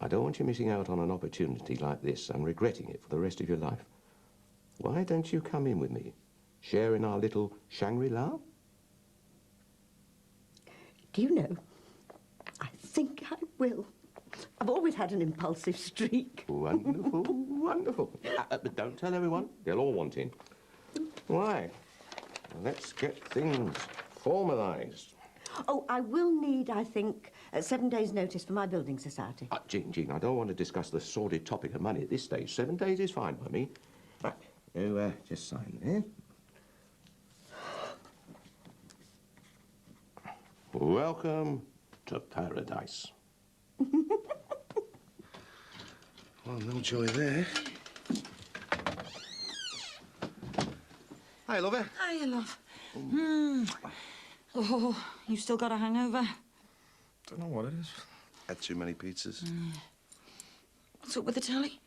I don't want you missing out on an opportunity like this and regretting it for the rest of your life. Why don't you come in with me, share in our little Shangri-La? Do you know, I think I will. I've always had an impulsive streak. Wonderful, wonderful. But don't tell everyone. They'll all want in. Right. Let's get things formalised. Oh, I will need, I think, 7 days' notice for my building society. Jean, I don't want to discuss the sordid topic of money at this stage. 7 days is fine by me. Right, you just sign there. Welcome to paradise. Well, no joy there. Hi, lover. Hiya, love. Oh, you still got a hangover? Don't know what it is. Had too many pizzas. What's up with the telly?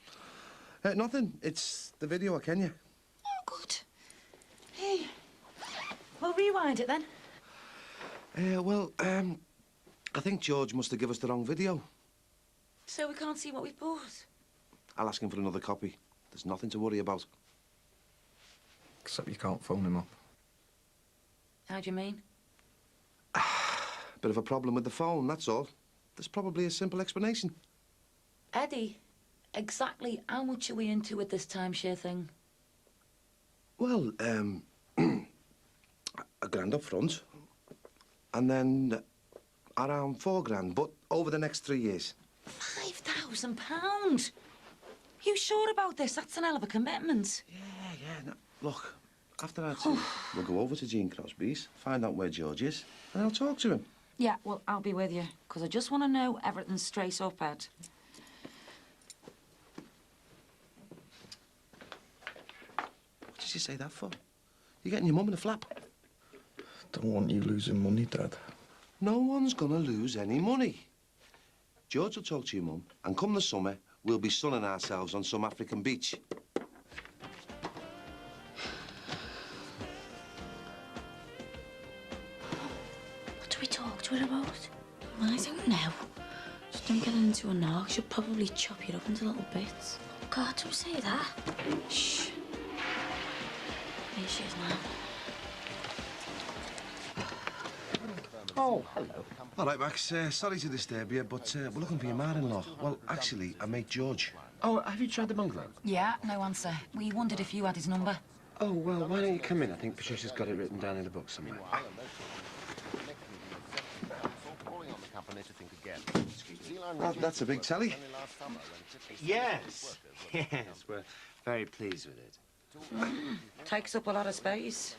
Nothing. It's the video of Kenya. Oh, good. Hey, we'll rewind it then. I think George must have given us the wrong video. So we can't see what we've bought? I'll ask him for another copy. There's nothing to worry about. Except you can't phone him up. How do you mean? Bit of a problem with the phone, that's all. There's probably a simple explanation. Eddie, exactly how much are we into with this timeshare thing? Well, $1,000 up front. And then around $4,000, but over the next 3 years. £5,000? You sure about this? That's an hell of a commitment. Yeah. No, look, after that, we'll go over to Jean Crosby's, find out where George is, and I'll talk to him. Yeah, well, I'll be with you, because I just want to know everything's straight up, Ed. What did you say that for? You're getting your mum in a flap. Don't want you losing money, Dad. No one's gonna lose any money. George will talk to your mum, and come the summer, we'll be sunning ourselves on some African beach. What do we talk to her about? I don't know. Just don't get into a knock. She'll probably chop you up into little bits. Oh, God, don't say that. Shh. Here she is now. Oh, hello. All right, Max. Sorry to disturb you, but we're looking for your mother-in-law. Well, actually, I mate George. Oh, have you tried the bungalow? Yeah, no answer. We wondered if you had his number. Oh, well, why don't you come in? I think Patricia's got it written down in the book somewhere. That's a big tally. Yes. Yes, we're very pleased with it. Takes up a lot of space.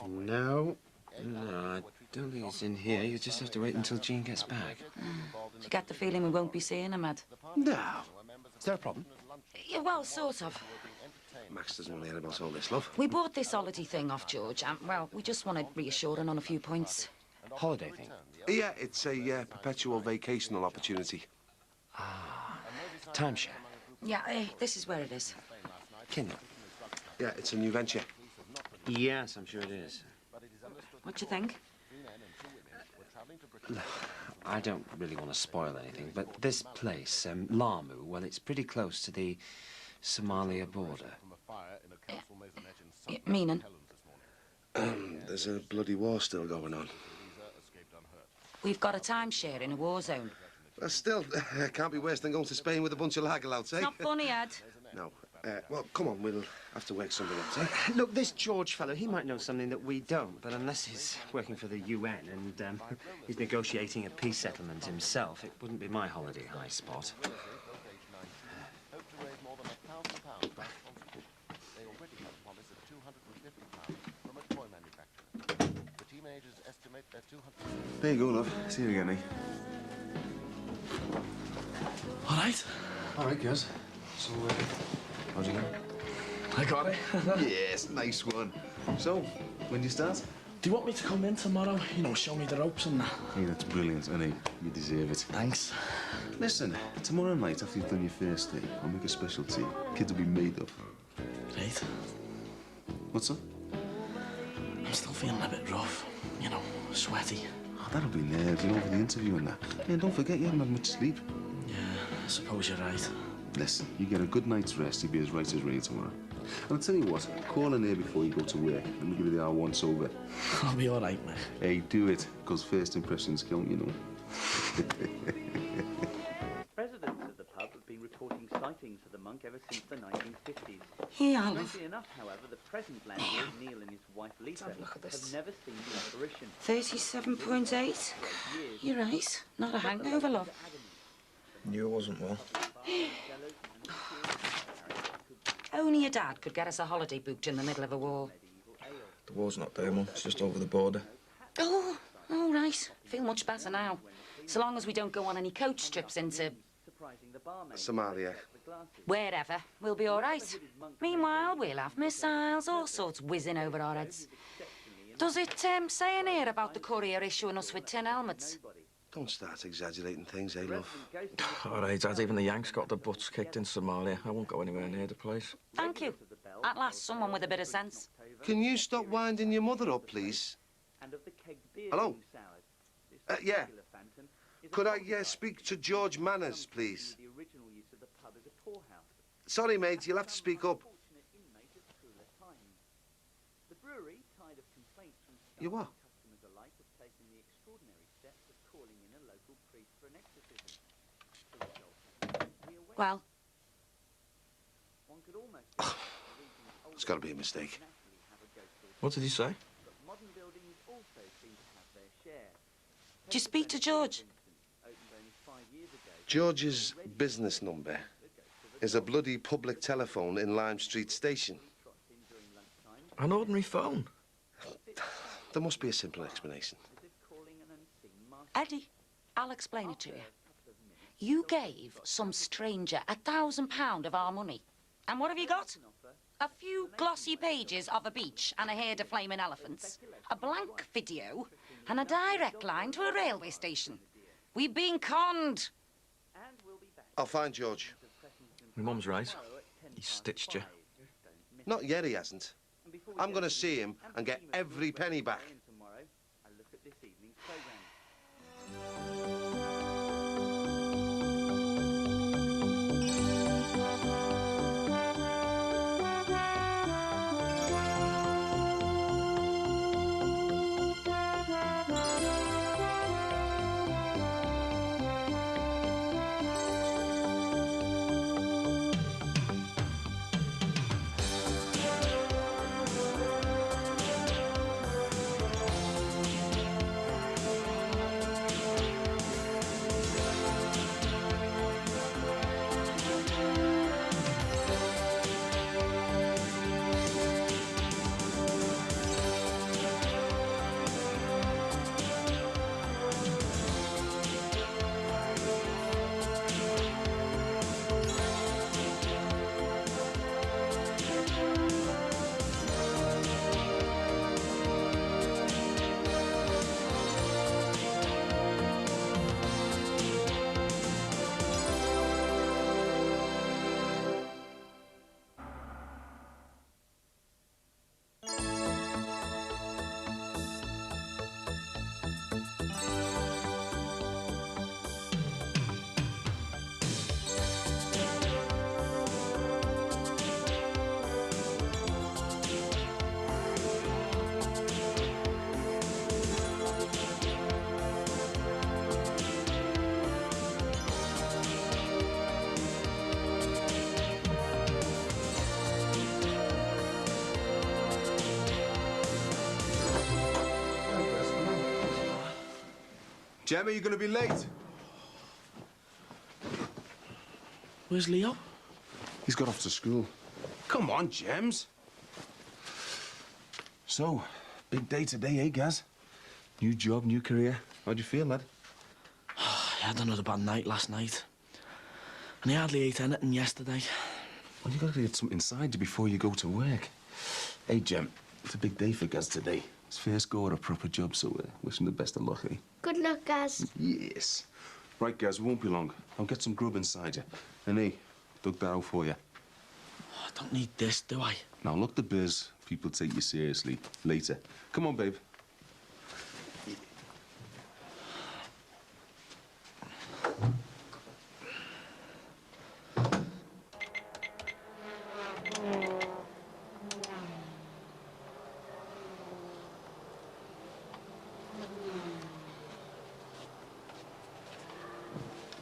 No, I don't think it's in here. You just have to wait until Jean gets back. You get the feeling we won't be seeing him, Ed? No. Is there a problem? Yeah, well, sort of. Max doesn't want to hear about all this, love. We bought this holiday thing off George, and, well, we just wanted reassuring on a few points. Holiday thing? Yeah, it's a perpetual vacational opportunity. Ah, timeshare. Yeah, this is where it is. Kindle. Yeah, it's a new venture. Yes, I'm sure it is. What do you think? I don't really want to spoil anything, but this place, Lamu, well, it's pretty close to the Somalia border. Meaning? There's a bloody war still going on. We've got a timeshare in a war zone. Still, can't be worse than going to Spain with a bunch of lagerlouts, eh? It's not funny, Ed. No. Well, come on, we'll have to work something out, eh? Look, this George fellow, he might know something that we don't, but unless he's working for the UN and he's negotiating a peace settlement himself, it wouldn't be my holiday high spot. There you go, love. See you again, eh? All right. All right, guys. So, how'd you go? I got it. Yes, nice one. So, when do you start? Do you want me to come in tomorrow? You know, show me the ropes and that. Hey, that's brilliant, and hey, you deserve it. Thanks. Listen, tomorrow night after you've done your first day, I'll make a special tea. Kids will be made up. Great. What's up? I'm still feeling a bit rough. You know, sweaty. Oh, that'll be nerves, you know, for the interview and that. And don't forget, you haven't had much sleep. Yeah, I suppose you're right. Listen, you get a good night's rest, you'll be as right as rain tomorrow. And I'll tell you what, call in here before you go to work. Let me give you the hour once over. I'll be all right, mate. Hey, do it, because first impressions count, you know. Residents of the pub have been reporting sightings of the monk ever since the 1950s. Yeah, Strangely enough, however, the present landlord, Neil, and his wife, Lisa, have never seen the apparition. 37.8. You're right. Not a hangover, love. Knew it wasn't well. Only your dad could get us a holiday booked in the middle of a war. The war's not there, Mum. It's just over the border. Oh, all right. Feel much better now. So long as we don't go on any coach trips into... Somalia. wherever, we'll be all right. Meanwhile, we'll have missiles, all sorts whizzing over our heads. Does it say in here about the courier issuing us with tin helmets? Don't start exaggerating things, eh, love? All right, Dad, even the Yanks got their butts kicked in Somalia. I won't go anywhere near the place. Thank you. At last, someone with a bit of sense. Can you stop winding your mother up, please? Hello? Yeah. Could I speak to George Manners, please? Sorry, mate, you'll have to speak up. You what? Well? It's got to be a mistake. What did he say? Did you speak to George? George's business number is a bloody public telephone in Lime Street Station. An ordinary phone? There must be a simple explanation. Eddie, I'll explain it to you. You gave some stranger £1,000 of our money. And what have you got? A few glossy pages of a beach and a herd of flaming elephants, a blank video, and a direct line to a railway station. We've been conned. I'll find George. My mum's right. He stitched you. Not yet, he hasn't. I'm going to see him and get every penny back. Jem, are you going to be late? Where's Leo? He's got off to school. Come on, Jems. So, big day today, eh, Gaz? New job, new career. How'd you feel, lad? I had another bad night last night. And I hardly ate anything yesterday. Well, you got to get something inside you before you go to work. Hey, Jem, it's a big day for Gaz today. His first go at a proper job, so wish him the best of luck, eh? Good luck, Gaz. Yes. Right, Gaz, we won't be long. I'll get some grub inside you. And hey, dug that out for you. Oh, I don't need this, do I? Now, look the biz. People take you seriously later. Come on, babe.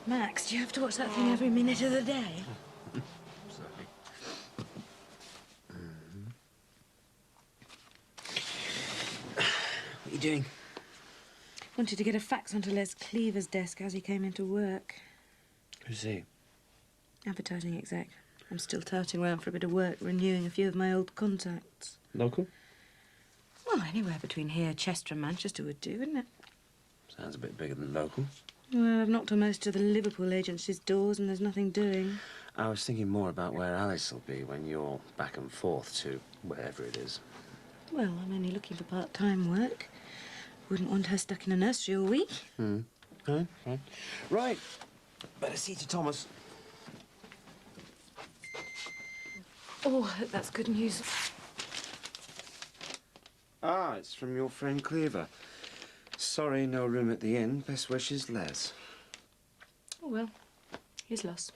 Max, do you have to watch that thing every minute of the day? What are you doing? Wanted to get a fax onto Les Cleaver's desk as he came into work. Who's he? Advertising exec. I'm still touting around for a bit of work, renewing a few of my old contacts. Local? Well, anywhere between here, Chester and Manchester would do, wouldn't it? Sounds a bit bigger than local. Well, I've knocked on most of the Liverpool agencies' doors and there's nothing doing. I was thinking more about where Alice will be when you're back and forth to wherever it is. Well, I'm only looking for part-time work. Wouldn't want her stuck in a nursery all week. Okay. Right. Better see to Thomas. Oh, I hope that's good news. Ah, it's from your friend Cleaver. Sorry, no room at the inn. Best wishes, Les. Oh, well, his loss.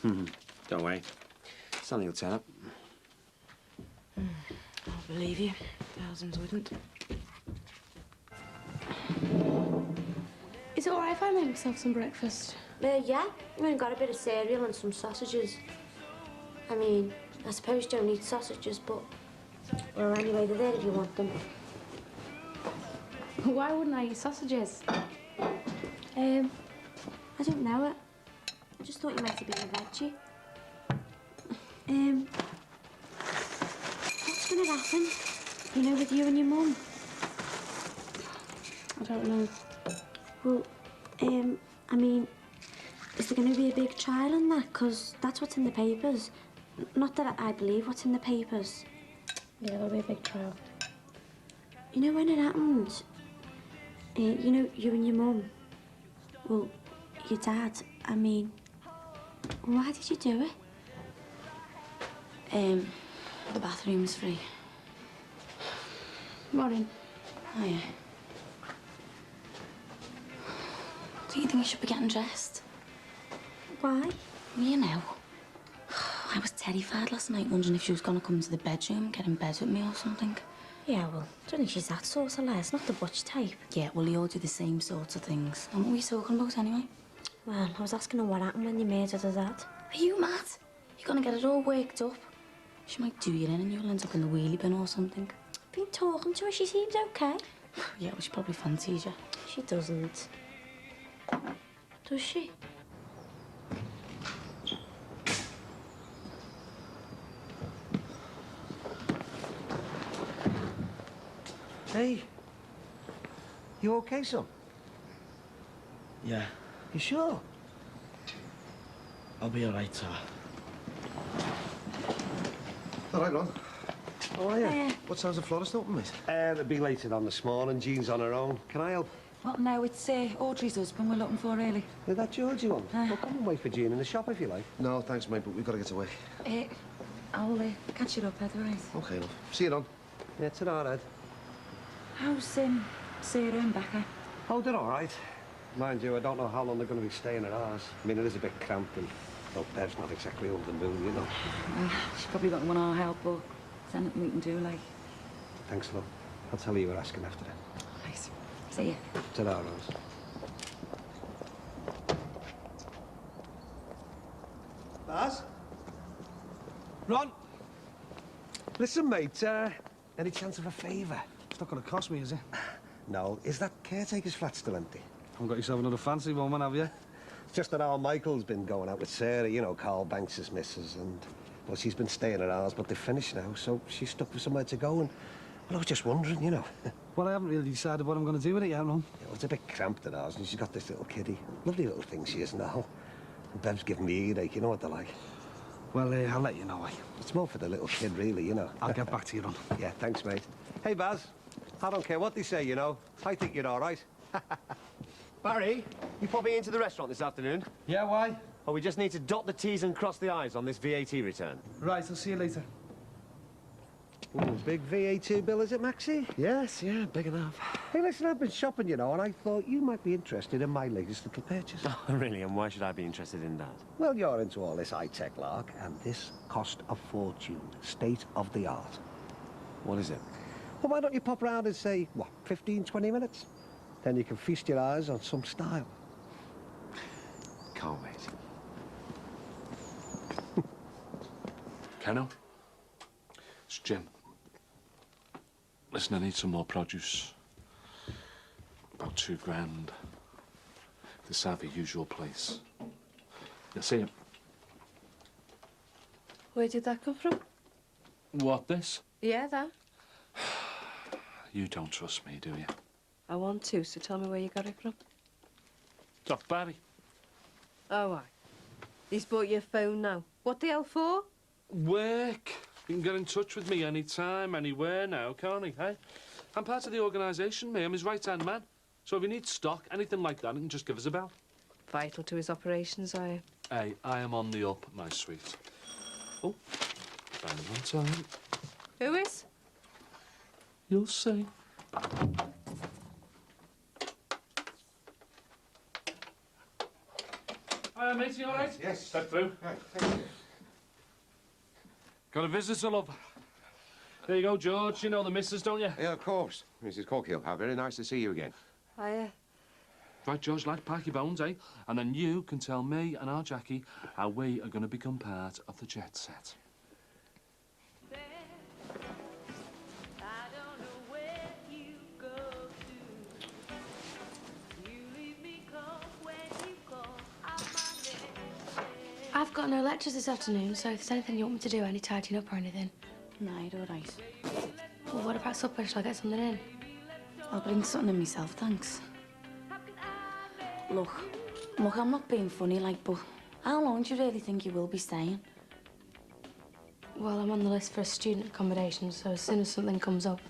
Don't worry. Sonny will turn up. I'll believe you. Thousands wouldn't. Is it all right if I make myself some breakfast? Yeah, we only got a bit of cereal and some sausages. I mean, I suppose you don't need sausages, but... Well, anyway, they're there if you want them. Why wouldn't I eat sausages? I don't know. I just thought you might have been a veggie. What's going to happen, you know, with you and your mum? I don't know. Well, I mean, is there going to be a big trial on that? Because that's what's in the papers. Not that I believe what's in the papers. Yeah, there'll be a big trial. You know when it happened? You know, you and your mum. Well, your dad, I mean... Why did you do it? The bathroom's free. Morning. Oh, yeah. Do you think we should be getting dressed? Why? You know. I was terrified last night, wondering if she was going to come to the bedroom and get in bed with me or something. Yeah, well, I don't think she's that sort of Les, not the butch type. Yeah, well, they all do the same sorts of things. And what were you talking about, anyway? Well, I was asking her what happened when you murdered her dad. Are you mad? You're going to get it all worked up. She might do you in and you'll end up in the wheelie bin or something. I've been talking to her. She seems okay. Yeah, well, she probably fancies you. She doesn't. Does she? Hey, you okay, son? Yeah, You sure? I'll be all right, sir. All right, Ron. How are you? What time's the florist open, mate? They'll be later on this morning. Jean's on her own. Can I help? Well, no, it's Audrey's husband we're looking for, really. Is that Georgie one? Well, come and wait for Jean in the shop if you like. No, thanks, mate, but we've got to get away. I'll catch you up, Ed, all right? Okay, love. See you, Ron. Yeah, ta-ra, Ed. How's Sarah and Becca? Oh, they're all right. Mind you, I don't know how long they're going to be staying at ours. I mean, it is a bit cramped and, well, Bev's not exactly over the moon, you know. She's probably got one our help, but there's anything we can do, like. Thanks, love. I'll tell her you were asking after it. Nice. See ya. Ta-ra, Rose. Baz? Ron? Listen, mate, any chance of a favour? It's not going to cost me, is it? No. Is that caretaker's flat still empty? Haven't got yourself another fancy woman, have you? It's just that our Michael's been going out with Sarah, you know, Carl Banks' missus, and, well, she's been staying at ours, but they're finished now, so she's stuck with somewhere to go, and, well, I was just wondering, you know. Well, I haven't really decided what I'm going to do with it yet, Mum. Yeah, well, it's a bit cramped at ours, and she's got this little kiddie. Lovely little thing she is now. And Bev's giving me earache, you know what they're like. Well, I'll let you know, It's more for the little kid, really, you know. I'll get back to you, Ron. Yeah, thanks, mate. Hey, Baz. I don't care what they say, you know. I think you're all right. Barry, you popping into the restaurant this afternoon? Yeah, why? Oh, we just need to dot the T's and cross the I's on this VAT return. Right, I'll see you later. Ooh, big VAT bill, is it, Maxie? Yes, yeah, big enough. Hey, listen, I've been shopping, you know, and I thought you might be interested in my latest little purchase. Oh, really? And why should I be interested in that? Well, you're into all this high-tech lark, and this cost a fortune. State of the art. What is it? Well, why don't you pop round and say, what, 15, 20 minutes? Then you can feast your eyes on some style. Can't wait. Keno? It's Jim. Listen, I need some more produce. About £2,000. This out of the usual place. You see him? Where did that come from? What, this? Yeah, that. You don't trust me, do you? I want to, so tell me where you got it from. It's off Barry. Oh, aye. He's bought your phone now. What the hell for? Work. You can get in touch with me any time, anywhere now, can't he, hey? I'm part of the organisation, me. I'm his right-hand man. So if you need stock, anything like that, you can just give us a bell. Vital to his operations, are you? Hey, I am on the up, my sweet. Oh, found him on time. Who is? You'll see. Hiya, mate, you all right? Yes. Step through. Right, thank you. Got a visitor, love. There you go, George. You know the missus, don't you? Yeah, of course. Mrs. Corkill, how very nice to see you again. Hiya. Right, George, like, pack your bones, eh? And then you can tell me and our Jackie how we are going to become part of the jet set. I've got no lectures this afternoon, so if there's anything you want me to do, any tidying up or anything. No, you're all right. Well, what about supper? Shall I get something in? I'll bring something in myself, thanks. Look, I'm not being funny, like, but how long do you really think you will be staying? Well, I'm on the list for a student accommodation, so as soon as something comes up,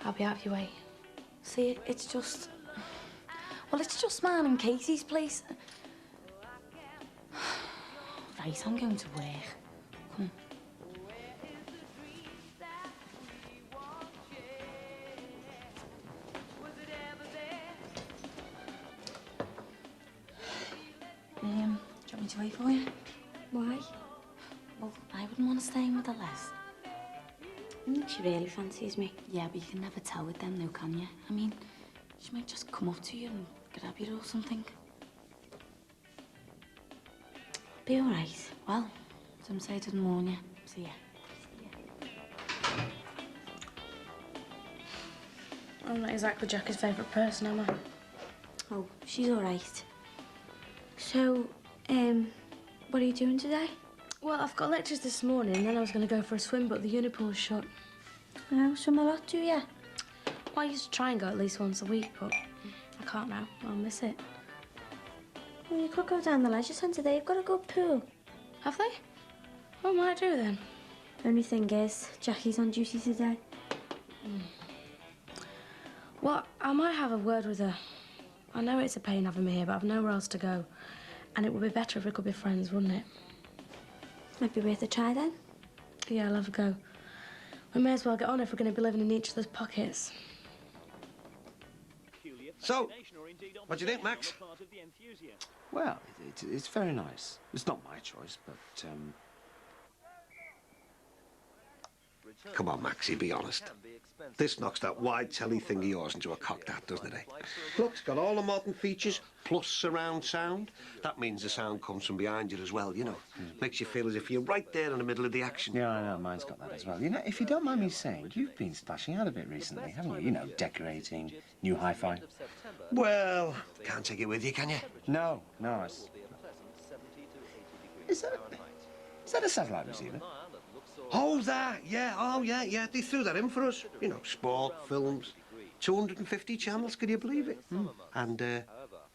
I'll be out of your way. See, it's just... Well, it's just mine and Katie's place. Right, I'm going to work. Come. Do you want me to wait for you? Why? Well, I wouldn't want to stay in with the Les. She really fancies me. Yeah, but you can never tell with them, though, can you? I mean, she might just come up to you and grab you or something. Be all right. Well, some say I didn't warn you. See ya. I'm not exactly Jackie's favourite person, am I? Oh, she's all right. So, what are you doing today? Well, I've got lectures this morning, and then I was going to go for a swim, but the unipool's shut. Oh, swim a lot, do you? Well, I used to try and go at least once a week, but I can't now. I'll miss it. Well, you could go down the leisure centre. They've got a good pool. Have they? What might I do then? Only thing is, Jackie's on duty today. Well, I might have a word with her. I know it's a pain having me here, but I've nowhere else to go. And it would be better if we could be friends, wouldn't it? Might be worth a try then. Yeah, I'll have a go. We may as well get on if we're going to be living in each other's pockets. So, what do you think, Max? Well, it's very nice. It's not my choice, but, Come on, Maxie, be honest. This knocks that wide telly thing of yours into a cocked hat, doesn't it, eh? Look, it's got all the modern features, plus surround sound. That means the sound comes from behind you as well, you know. Makes you feel as if you're right there in the middle of the action. Yeah, I know, mine's got that as well. You know, if you don't mind me saying, you've been splashing out a bit recently, haven't you? You know, decorating, new hi-fi. Well, can't take it with you, can you? No, no. Is that a satellite receiver? Oh, that, yeah, oh, yeah, yeah. They threw that in for us. You know, sport, films, 250 channels, can you believe it? And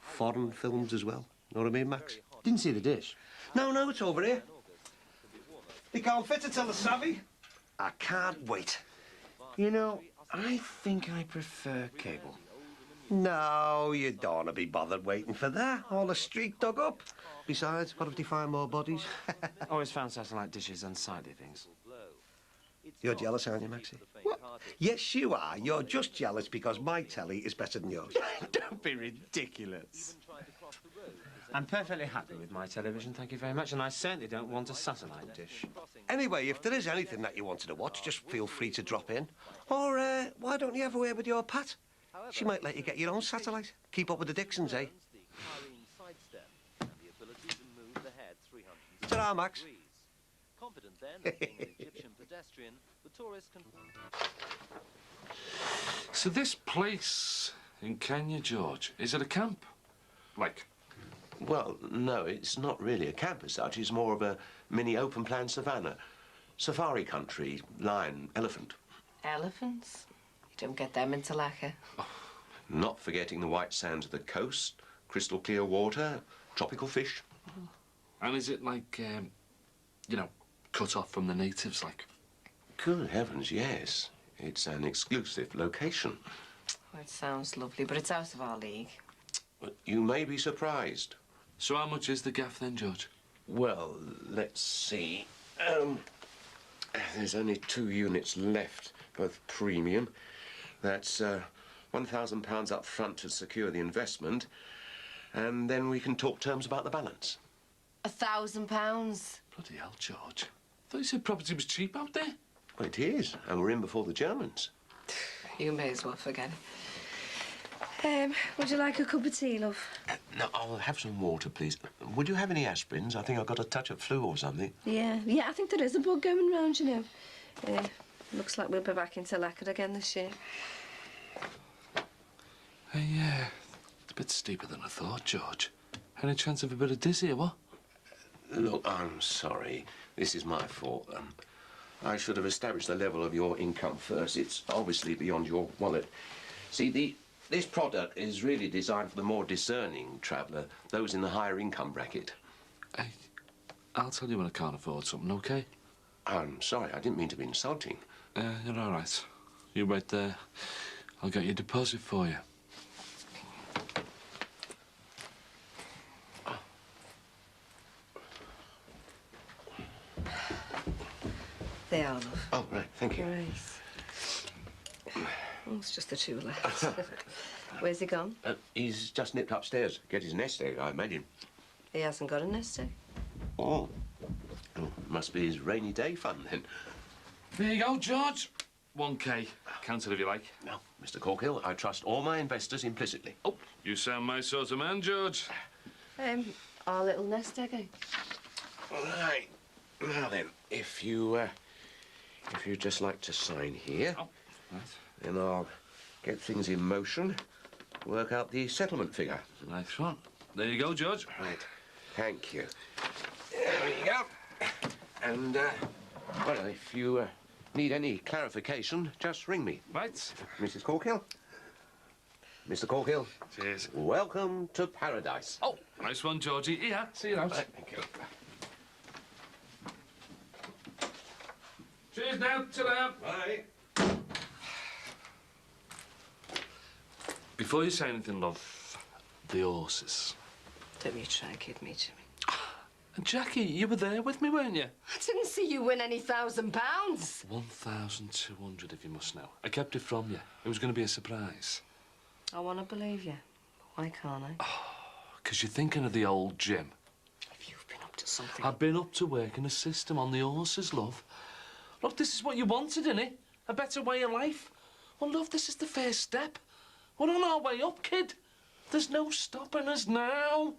foreign films as well. Know what I mean, Max? Didn't see the dish. No, it's over here. They can't fit it till the savvy. I can't wait. You know, I think I prefer cable. No, you don't want to be bothered waiting for that. All the street dug up. Besides, what if they find more bodies? Always found satellite dishes unsightly things. You're jealous, aren't you, Maxie? What? Yes, you are. You're just jealous because my telly is better than yours. Don't be ridiculous. I'm perfectly happy with my television, thank you very much, and I certainly don't want a satellite dish. Anyway, if there is anything that you wanted to watch, just feel free to drop in. Or why don't you have a word with your Pat? She might let you get your own satellite. Keep up with the Dixons, eh? Ta-ra, Max. Confident then that being an Egyptian pedestrian, the tourist can... So this place in Kenya, George, is it a camp? Like? Well, no, it's not really a camp as such. It's more of a mini open-plan savannah. Safari country, lion, elephant. Elephants? You don't get them in Talaka. Not forgetting the white sands of the coast, crystal clear water, tropical fish. And is it like, you know, cut off from the natives, like? Good heavens, yes. It's an exclusive location. Oh, it sounds lovely, but it's out of our league. But you may be surprised. So how much is the gaff then, George? Well, let's see. There's only 2 units left, both premium. That's £1,000 up front to secure the investment, and then we can talk terms about the balance. £1,000? Bloody hell, George. I thought you said property was cheap out there. Well, it is, and we're in before the Germans. You may as well forget it. Would you like a cup of tea, love? No, I'll have some water, please. Would you have any aspirins? I think I've got a touch of flu or something. Yeah, I think there is a bug going round, you know. Looks like we'll be back in Talaka again this year. Hey, it's a bit steeper than I thought, George. Any chance of a bit of dizzy or what? Look, I'm sorry. This is my fault. I should have established the level of your income first. It's obviously beyond your wallet. See, this product is really designed for the more discerning traveller, those in the higher income bracket. Hey, I'll tell you when I can't afford something, OK? I'm sorry, I didn't mean to be insulting. You're all right. You wait there. I'll get your deposit for you. They are, love. Oh, right, thank you. Right. Oh, it's just the two left. Where's he gone? He's just nipped upstairs. Get his nest egg, I imagine. He hasn't got a nest egg. Oh. Must be his rainy day fun, then. There you go, George. 1K. Count it if you like. No, Mr. Corkhill, I trust all my investors implicitly. Oh, you sound my sort of man, George. Our little nest egg, eh? Right. Now then, if you'd just like to sign here, right. Then I'll get things in motion, work out the settlement figure. Nice one. There you go, George. Right. Thank you. There you go. And, well, if you need any clarification, just ring me. Right. Mrs. Corkhill? Mr. Corkhill? Cheers. Welcome to paradise. Oh, nice one, Georgie. Yeah, see you out. Right, thank you. Cheers now. Ta-da. Bye. Before you say anything, love, the horses. Don't you try and kid me, Jimmy. And Jackie, you were there with me, weren't you? I didn't see you win any £1,000. 1,200, if you must know. I kept it from you. It was going to be a surprise. I want to believe you. But why can't I? Because you're thinking of the old Jim. If you've been up to something... I've been up to working a system on the horses, love. Look, this is what you wanted, innit? A better way of life. Well, love, this is the first step. We're on our way up, kid. There's no stopping us now.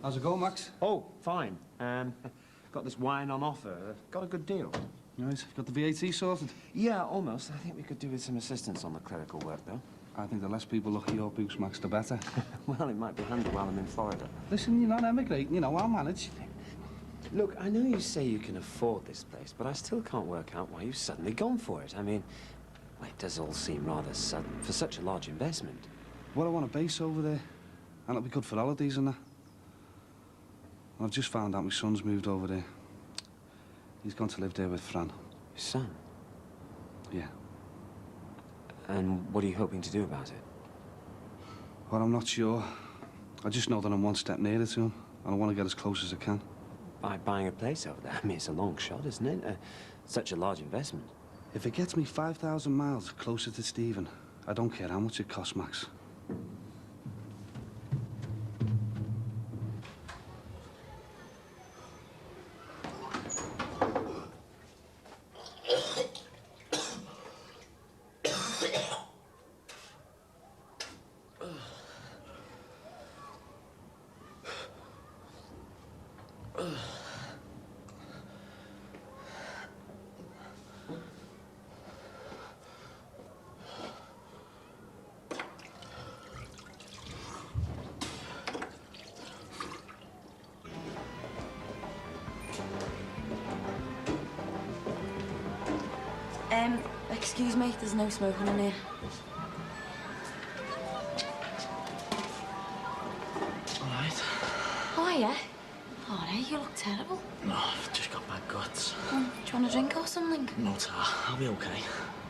How's it going, Max? Oh, fine. Got this wine on offer. Got a good deal. Right, got the VAT sorted? Yeah, almost. I think we could do with some assistance on the clerical work, though. I think the less people look at your boots, Max, the better. Well, it might be handy while I'm in Florida. Listen, you're not emigrating, you know, I'll manage. Look, I know you say you can afford this place, but I still can't work out why you've suddenly gone for it. I mean, well, it does all seem rather sudden for such a large investment. Well, I want a base over there, and it'll be good for holidays and that. I've just found out my son's moved over there. He's gone to live there with Fran. Your son? Yeah. And what are you hoping to do about it? Well, I'm not sure. I just know that I'm one step nearer to him, and I want to get as close as I can. By buying a place over there? I mean, it's a long shot, isn't it? Such a large investment. If it gets me 5,000 miles closer to Stephen, I don't care how much it costs, Max. Excuse me, there's no smoking in here. All right. Oh, yeah? Oh, no, you look terrible. No, I've just got bad guts. Do you want a drink or something? No, Tar, I'll be okay.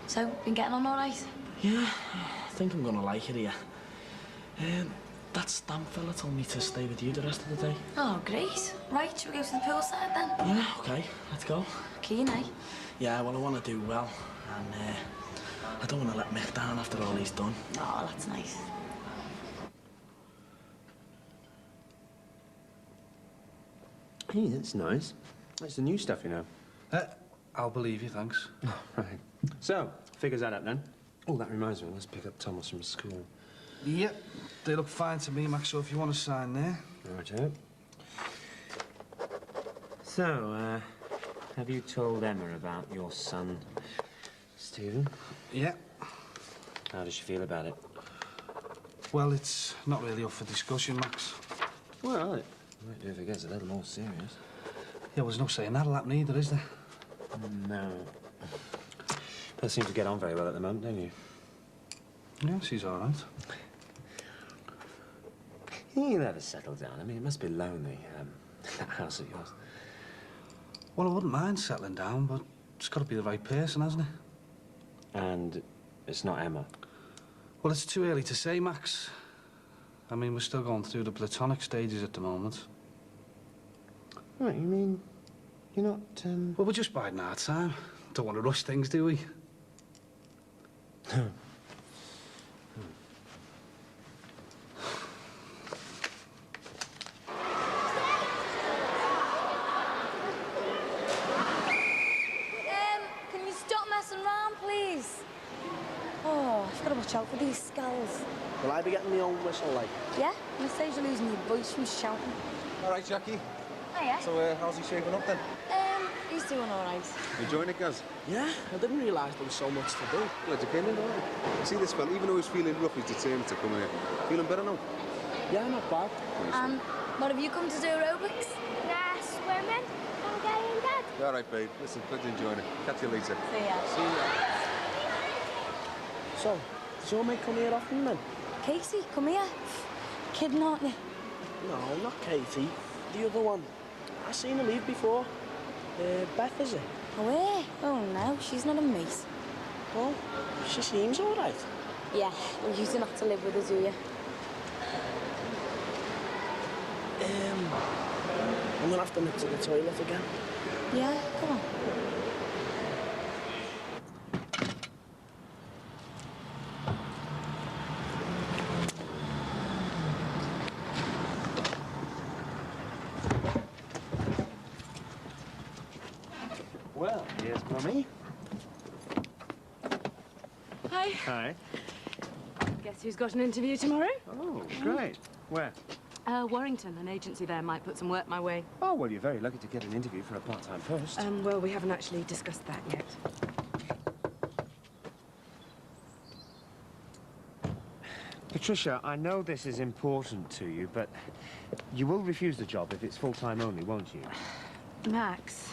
So, been getting on all right? Yeah, I think I'm gonna like it here. That stamp fella told me to stay with you the rest of the day. Oh, great. Right, shall we go to the poolside then? Yeah, okay, let's go. Keen, eh? Yeah, well, I want to do well, and I don't want to let Mick down after all he's done. Oh, that's nice. Hey, that's nice. That's the new stuff, you know. I'll believe you, thanks. Oh, right. So, figures that up then. Oh, that reminds me, let's pick up Thomas from school. Yep, they look fine to me, Max, so if you want to sign there. Righto. So, have you told Emma about your son, Stephen? Yeah. How does she feel about it? Well, it's not really up for discussion, Max. Well, it might do if it gets a little more serious. Yeah, well, there's no saying that'll happen either, is there? No. Don't seem to get on very well at the moment, don't you? Yeah, she's all right. You'll never settle down. I mean, it must be lonely, that house of yours. Well, I wouldn't mind settling down, but it's got to be the right person, hasn't it? And it's not Emma? Well, it's too early to say, Max. I mean, we're still going through the platonic stages at the moment. Right, you mean you're not, Well, we're just biding our time. Don't want to rush things, do we? Can you stop messing around, please? Oh, I've got to watch out for these skulls. Will I be getting my own whistle, like? Yeah? I'm afraid you're losing your voice from shouting. All right, Jackie. Oh, yeah? So, how's he shaping up then? He's doing all right. You enjoying it, Gaz? Yeah, I didn't realise there was so much to do. Glad you came in, all right. You see this fella, even though he's feeling rough, he's determined to come here. Feeling better now? Yeah, not bad. And what have you come to do, aerobics? Nah, swimming. Come get in, Dad. Yeah, all right, babe. Listen, glad you're enjoying it. Catch you later. See ya. See ya. So, does your mate come here often, then? Casey, come here. Kidding, aren't you? No, not Katie. The other one. I seen her leave before. Beth, is it? Oh, yeah? Oh, no, she's not a mate. Well, she seems all right. Yeah, well, you don't have to live with her, do you? I'm gonna have to nip to the toilet again. Yeah, come on. Well, here's Mummy. Hi. Hi. Guess who's got an interview tomorrow? Oh, great. Where? Warrington, an agency there, might put some work my way. Oh, well, you're very lucky to get an interview for a part-time post. Well, we haven't actually discussed that yet. Patricia, I know this is important to you, but you will refuse the job if it's full-time only, won't you? Max,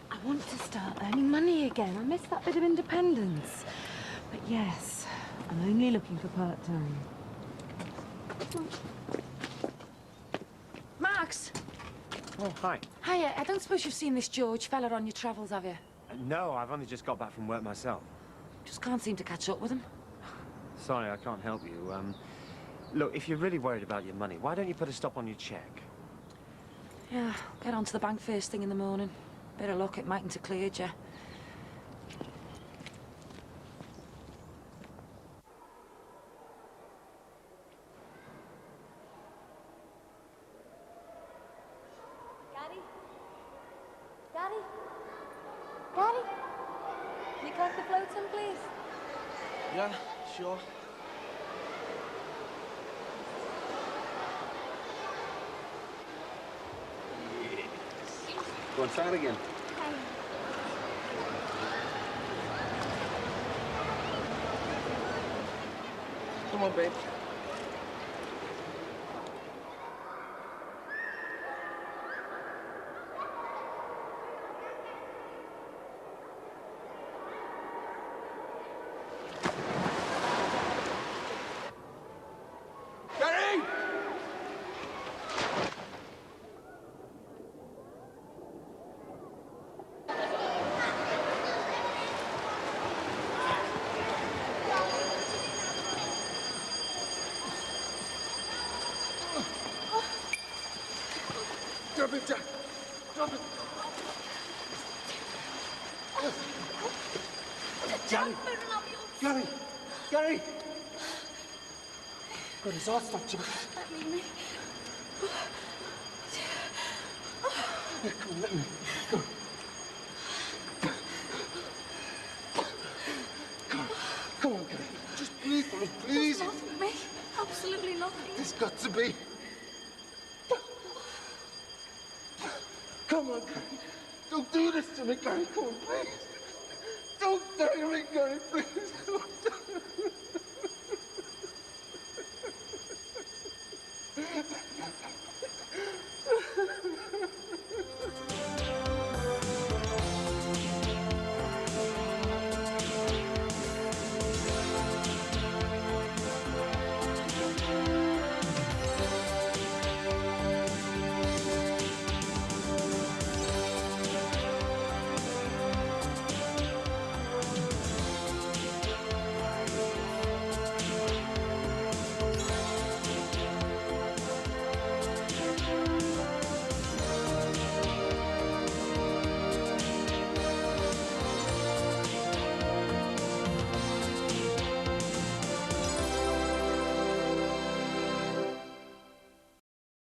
I want to start earning money again. I miss that bit of independence. But yes, I'm only looking for part-time. Max! Oh, hi. Hiya, I don't suppose you've seen this George fella on your travels, have you? No, I've only just got back from work myself. Just can't seem to catch up with him. Sorry, I can't help you. Look, if you're really worried about your money, why don't you put a stop on your check? Yeah, get on to the bank first thing in the morning. Bit of luck, it mightn't have cleared you. Daddy? Daddy? Daddy? Can you crack the floating, please? Yeah, sure. Go on, try it again. Come on, babe. Gary! Drop it, Jack. Drop it. Gary! Gary! Gary! Got his heart stopped, Jack. Let me. Yeah, come on, let me. Go. Come on, Gary. Just breathe for us, please. There's nothing, me. Absolutely nothing. There's got to be. Come on, Gary. Don't do this to me, Gary. Come on, please. Don't die to me, Gary, please. Don't die.